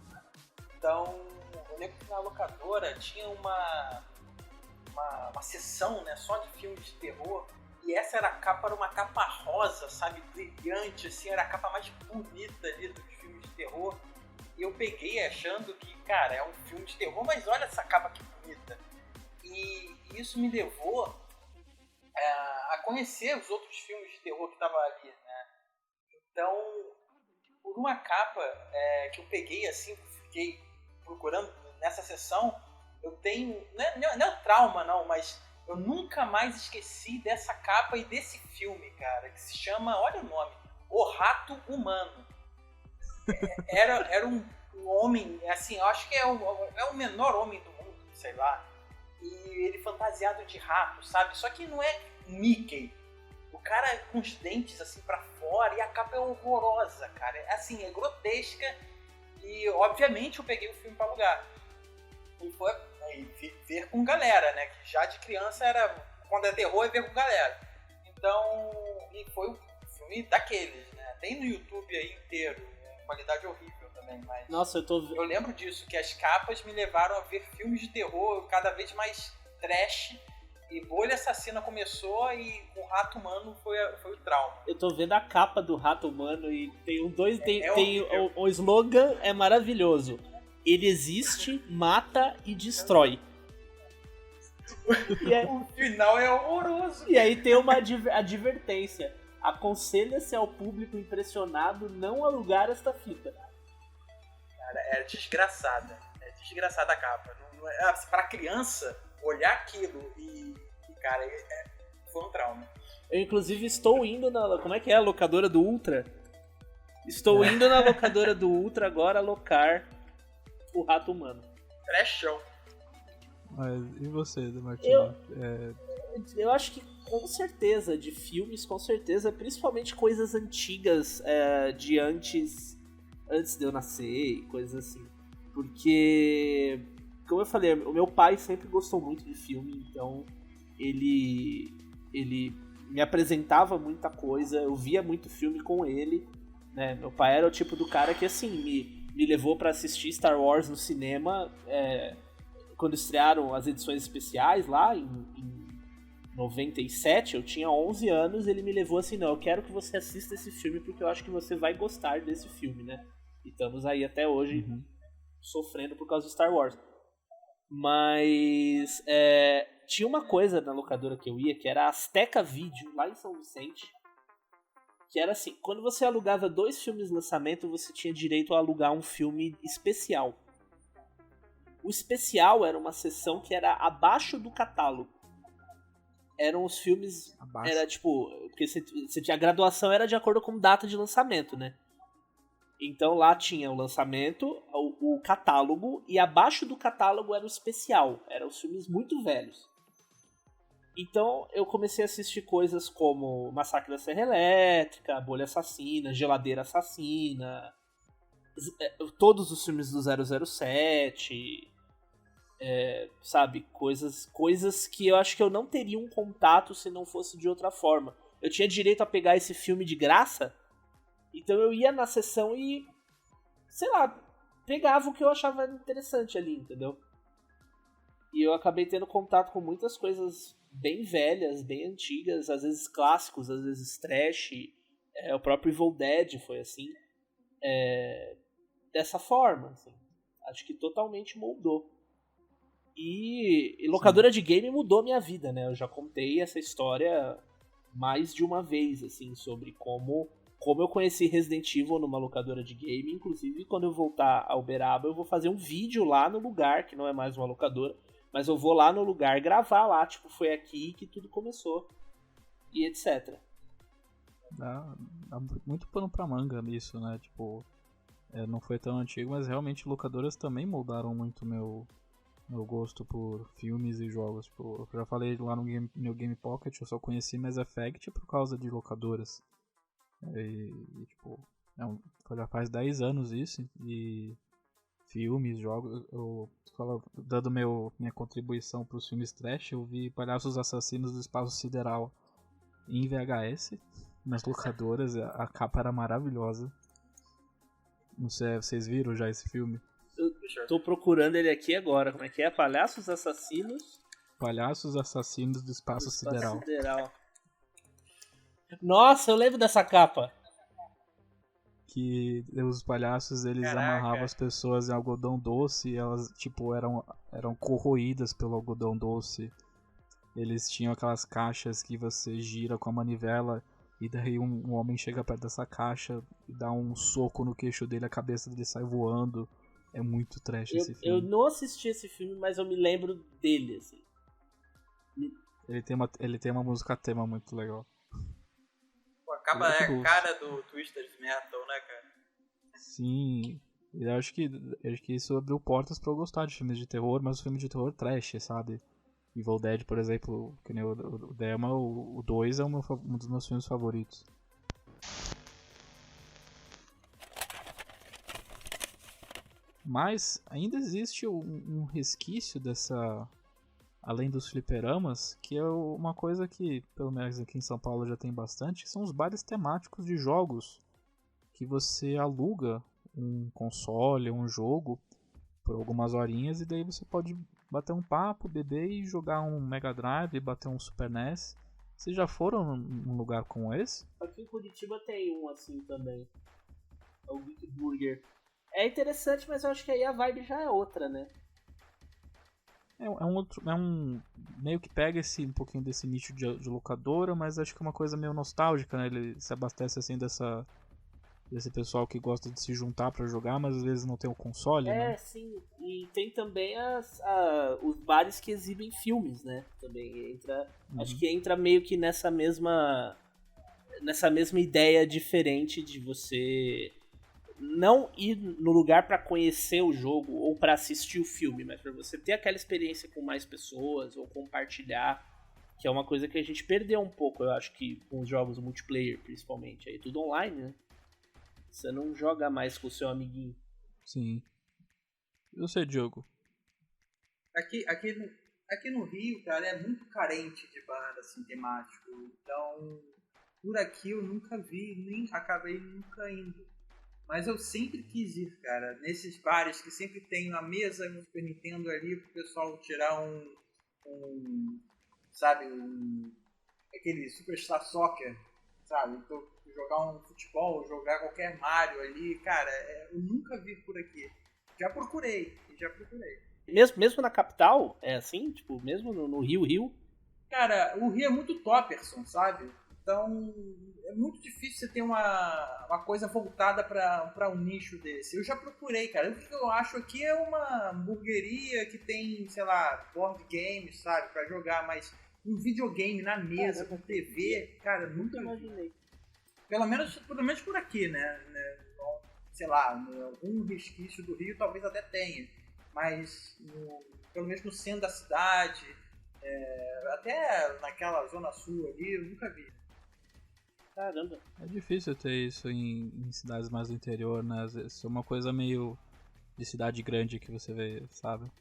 Então, eu lembro que na locadora tinha uma sessão, né, só de filmes de terror, e essa era uma capa rosa, sabe, brilhante, assim, era a capa mais bonita ali dos filmes de terror, e eu peguei achando que, cara, é um filme de terror, mas olha essa capa que bonita, e isso me levou a conhecer os outros filmes de terror que estavam ali, né, então, por uma capa que eu peguei, assim, fiquei procurando nessa sessão, eu tenho, não é trauma não, mas eu nunca mais esqueci dessa capa e desse filme, cara, que se chama, olha o nome, O Rato Humano. Era um homem, assim, eu acho que é o menor homem do mundo, sei lá, e ele fantasiado de rato, sabe, só que não é Mickey, o cara com os dentes assim pra fora, e a capa é horrorosa, cara, assim, é grotesca, e obviamente eu peguei o filme pra alugar. E foi ver com galera, né? Que já de criança quando é terror, é ver com galera. Então, e foi o filme daqueles, né? Tem no YouTube aí inteiro, qualidade horrível também, mas... Nossa, eu lembro disso, que as capas me levaram a ver filmes de terror cada vez mais trash, e Bolha Assassina começou e o Rato Humano foi o trauma. Eu tô vendo a capa do Rato Humano e tem o slogan é maravilhoso. Ele existe, mata e destrói. E aí, O final é horroroso. e aí tem uma advertência. Aconselha-se ao público impressionado não alugar esta fita. Cara, é desgraçada. É desgraçada a capa. Pra criança, olhar aquilo e cara, foi um trauma. Eu, inclusive, estou indo na... Como é que é? A locadora do Ultra? Estou indo na locadora do Ultra agora alocar o Rato Humano. Trechão. Mas e você, Martinho? Eu acho que com certeza, de filmes, com certeza, principalmente coisas antigas de antes de eu nascer e coisas assim. Porque, como eu falei, o meu pai sempre gostou muito de filme, então ele me apresentava muita coisa, eu via muito filme com ele, né? Meu pai era o tipo do cara que, assim, me levou pra assistir Star Wars no cinema quando estrearam as edições especiais lá em 97, eu tinha 11 anos, ele me levou assim, não, eu quero que você assista esse filme porque eu acho que você vai gostar desse filme, né? E estamos aí até hoje sofrendo por causa do Star Wars. Mas tinha uma coisa na locadora que eu ia, que era a Azteca Video, lá em São Vicente, que era assim, quando você alugava 2 filmes de lançamento, você tinha direito a alugar um filme especial. O especial era uma seção que era abaixo do catálogo. Eram os filmes... Abaixo. Era tipo... Porque você tinha, a graduação era de acordo com data de lançamento, né? Então lá tinha o lançamento, o catálogo, e abaixo do catálogo era o especial. Eram os filmes muito velhos. Então eu comecei a assistir coisas como Massacre da Serra Elétrica, Bolha Assassina, Geladeira Assassina, todos os filmes do 007... sabe, coisas que eu acho que eu não teria um contato se não fosse de outra forma. Eu tinha direito a pegar esse filme de graça, então eu ia na sessão e, sei lá, pegava o que eu achava interessante ali, entendeu? E eu acabei tendo contato com muitas coisas bem velhas, bem antigas, às vezes clássicos, às vezes trash. O próprio Evil Dead foi assim, dessa forma, assim. Acho que totalmente moldou. E locadora de game mudou minha vida, né? Eu já contei essa história mais de uma vez, assim, sobre como eu conheci Resident Evil numa locadora de game. Inclusive, quando eu voltar a Uberaba, eu vou fazer um vídeo lá no lugar, que não é mais uma locadora, mas eu vou lá no lugar gravar lá, tipo, foi aqui que tudo começou, e etc. Dá muito pano pra manga nisso, né? Tipo, não foi tão antigo, mas realmente locadoras também moldaram muito meu gosto por filmes e jogos. Tipo, eu já falei lá no Game Pocket, eu só conheci Mass Effect por causa de locadoras. E tipo, já faz 10 anos isso, e filmes, jogos, dando minha contribuição pros filmes trash, eu vi Palhaços Assassinos do Espaço Sideral em VHS, nas locadoras, a capa era maravilhosa. Não sei, vocês viram já esse filme? Eu tô procurando ele aqui agora. Como é que é? Palhaços Assassinos do Espaço Sideral. Nossa, eu lembro dessa capa. Que os palhaços, eles amarravam as pessoas em algodão doce e elas, tipo, eram corroídas pelo algodão doce. Eles tinham aquelas caixas que você gira com a manivela e daí um homem chega perto dessa caixa e dá um soco no queixo dele, a cabeça dele sai voando. É muito trash esse filme. Eu não assisti esse filme, mas eu me lembro dele, assim. Ele tem uma música tema muito legal. Pô, acaba a cara do Twisted Metal, né, cara? Sim. Eu acho que isso abriu portas pra eu gostar de filmes de terror, mas o filme de terror trash, sabe? Evil Dead, por exemplo, que nem o Dema, o 2 é um dos meus filmes favoritos. Mas ainda existe um resquício dessa, além dos fliperamas, que é uma coisa que, pelo menos aqui em São Paulo já tem bastante, que são os bares temáticos de jogos, que você aluga um console, um jogo, por algumas horinhas, e daí você pode bater um papo, beber e jogar um Mega Drive, bater um Super NES. Vocês já foram num lugar como esse? Aqui em Curitiba tem um assim também. É o Geek Burger. É interessante, mas eu acho que aí a vibe já é outra, né? É um meio que pega um pouquinho desse nicho de locadora, mas acho que é uma coisa meio nostálgica, né? Ele se abastece assim desse pessoal que gosta de se juntar pra jogar, mas às vezes não tem o console, né? Sim. E tem também os bares que exibem filmes, né? Também entra. Acho que entra meio que nessa mesma ideia diferente de você não ir no lugar pra conhecer o jogo ou pra assistir o filme, mas pra você ter aquela experiência com mais pessoas ou compartilhar, que é uma coisa que a gente perdeu um pouco, eu acho que com os jogos multiplayer, principalmente, aí tudo online, né? Você não joga mais com o seu amiguinho. Sim. E você, Diogo? Aqui no Rio, cara, é muito carente de bar assim, temático. Então, por aqui eu nunca vi, nem acabei nunca indo. Mas eu sempre quis ir, cara, nesses bares que sempre tem uma mesa no Super Nintendo ali pro pessoal tirar aquele Superstar Soccer, sabe? Então, jogar um futebol, jogar qualquer Mario ali, cara, eu nunca vi por aqui. Já procurei. Mesmo na capital, é assim? Tipo, mesmo no Rio? Cara, o Rio é muito topperson, sabe? Então, é muito difícil você ter uma coisa voltada para um nicho desse. Eu já procurei, cara. O que eu acho aqui é uma hamburgueria que tem, sei lá, board games, sabe? Pra jogar, mas um videogame na mesa, com TV, cara, nunca imaginei. Pelo menos por aqui, né? Sei lá, algum resquício do Rio talvez até tenha. Mas, pelo menos no centro da cidade, até naquela zona sul ali, eu nunca vi. Caramba. É difícil ter isso em cidades mais do interior, né? Às vezes é uma coisa meio de cidade grande que você vê, sabe?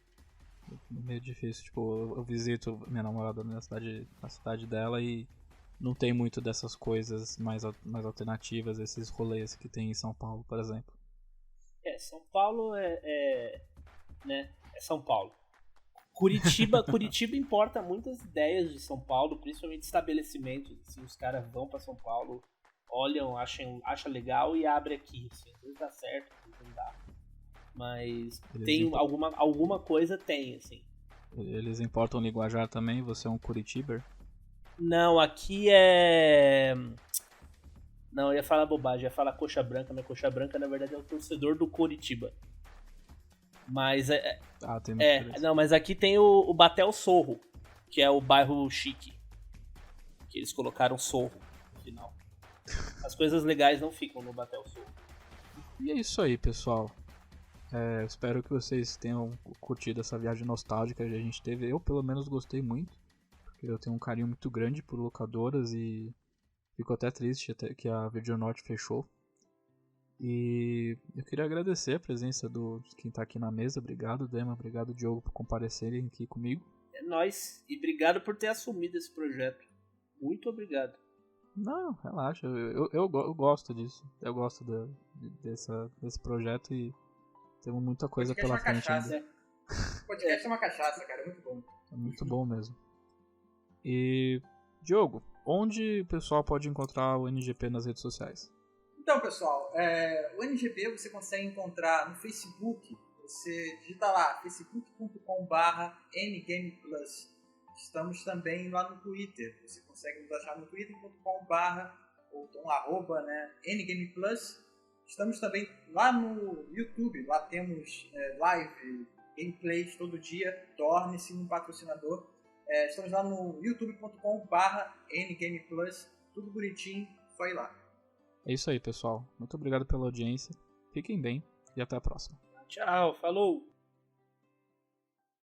É meio difícil. Tipo, eu visito minha namorada na cidade dela e não tem muito dessas coisas mais alternativas, esses rolês que tem em São Paulo, por exemplo. São Paulo né? É São Paulo. Curitiba importa muitas ideias de São Paulo, principalmente estabelecimentos. Assim, os caras vão pra São Paulo, olham, acham legal e abre aqui. Assim, às vezes dá certo, às vezes não dá. Mas tem alguma coisa tem, assim. Eles importam linguajar também? Você é um curitiber? Não, aqui é... Não, eu ia falar bobagem, ia falar Coxa Branca, mas Coxa Branca na verdade é o torcedor do Coritiba. Mas tem diferença. não, mas aqui tem o Batel Sorro, que é o bairro chique. Que eles colocaram Sorro no final. As coisas legais não ficam no Batel Sorro. E é isso aí, pessoal. Espero que vocês tenham curtido essa viagem nostálgica que a gente teve. Eu, pelo menos, gostei muito. Porque eu tenho um carinho muito grande por locadoras e fico até triste que a Video Norte fechou. E eu queria agradecer a presença de quem tá aqui na mesa. Obrigado, Dema. Obrigado, Diogo, por comparecerem aqui comigo. É nóis. E obrigado por ter assumido esse projeto. Muito obrigado. Não, relaxa. Eu gosto disso. Eu gosto desse projeto e temos muita coisa pela frente ainda. Podcast é uma cachaça, cara. É muito bom. É muito bom mesmo. E, Diogo, onde o pessoal pode encontrar o NGP nas redes sociais? Então, pessoal, o NGP você consegue encontrar no Facebook. Você digita lá, facebook.com/ngameplus. Estamos também lá no Twitter. Você consegue nos achar no twitter.com/, ou então @ né, ngameplus. Estamos também lá no YouTube. Lá temos live, gameplays todo dia. Torne-se um patrocinador. Estamos lá no youtube.com/ngameplus. Tudo bonitinho, só ir lá. É isso aí, pessoal. Muito obrigado pela audiência. Fiquem bem e até a próxima. Tchau, falou!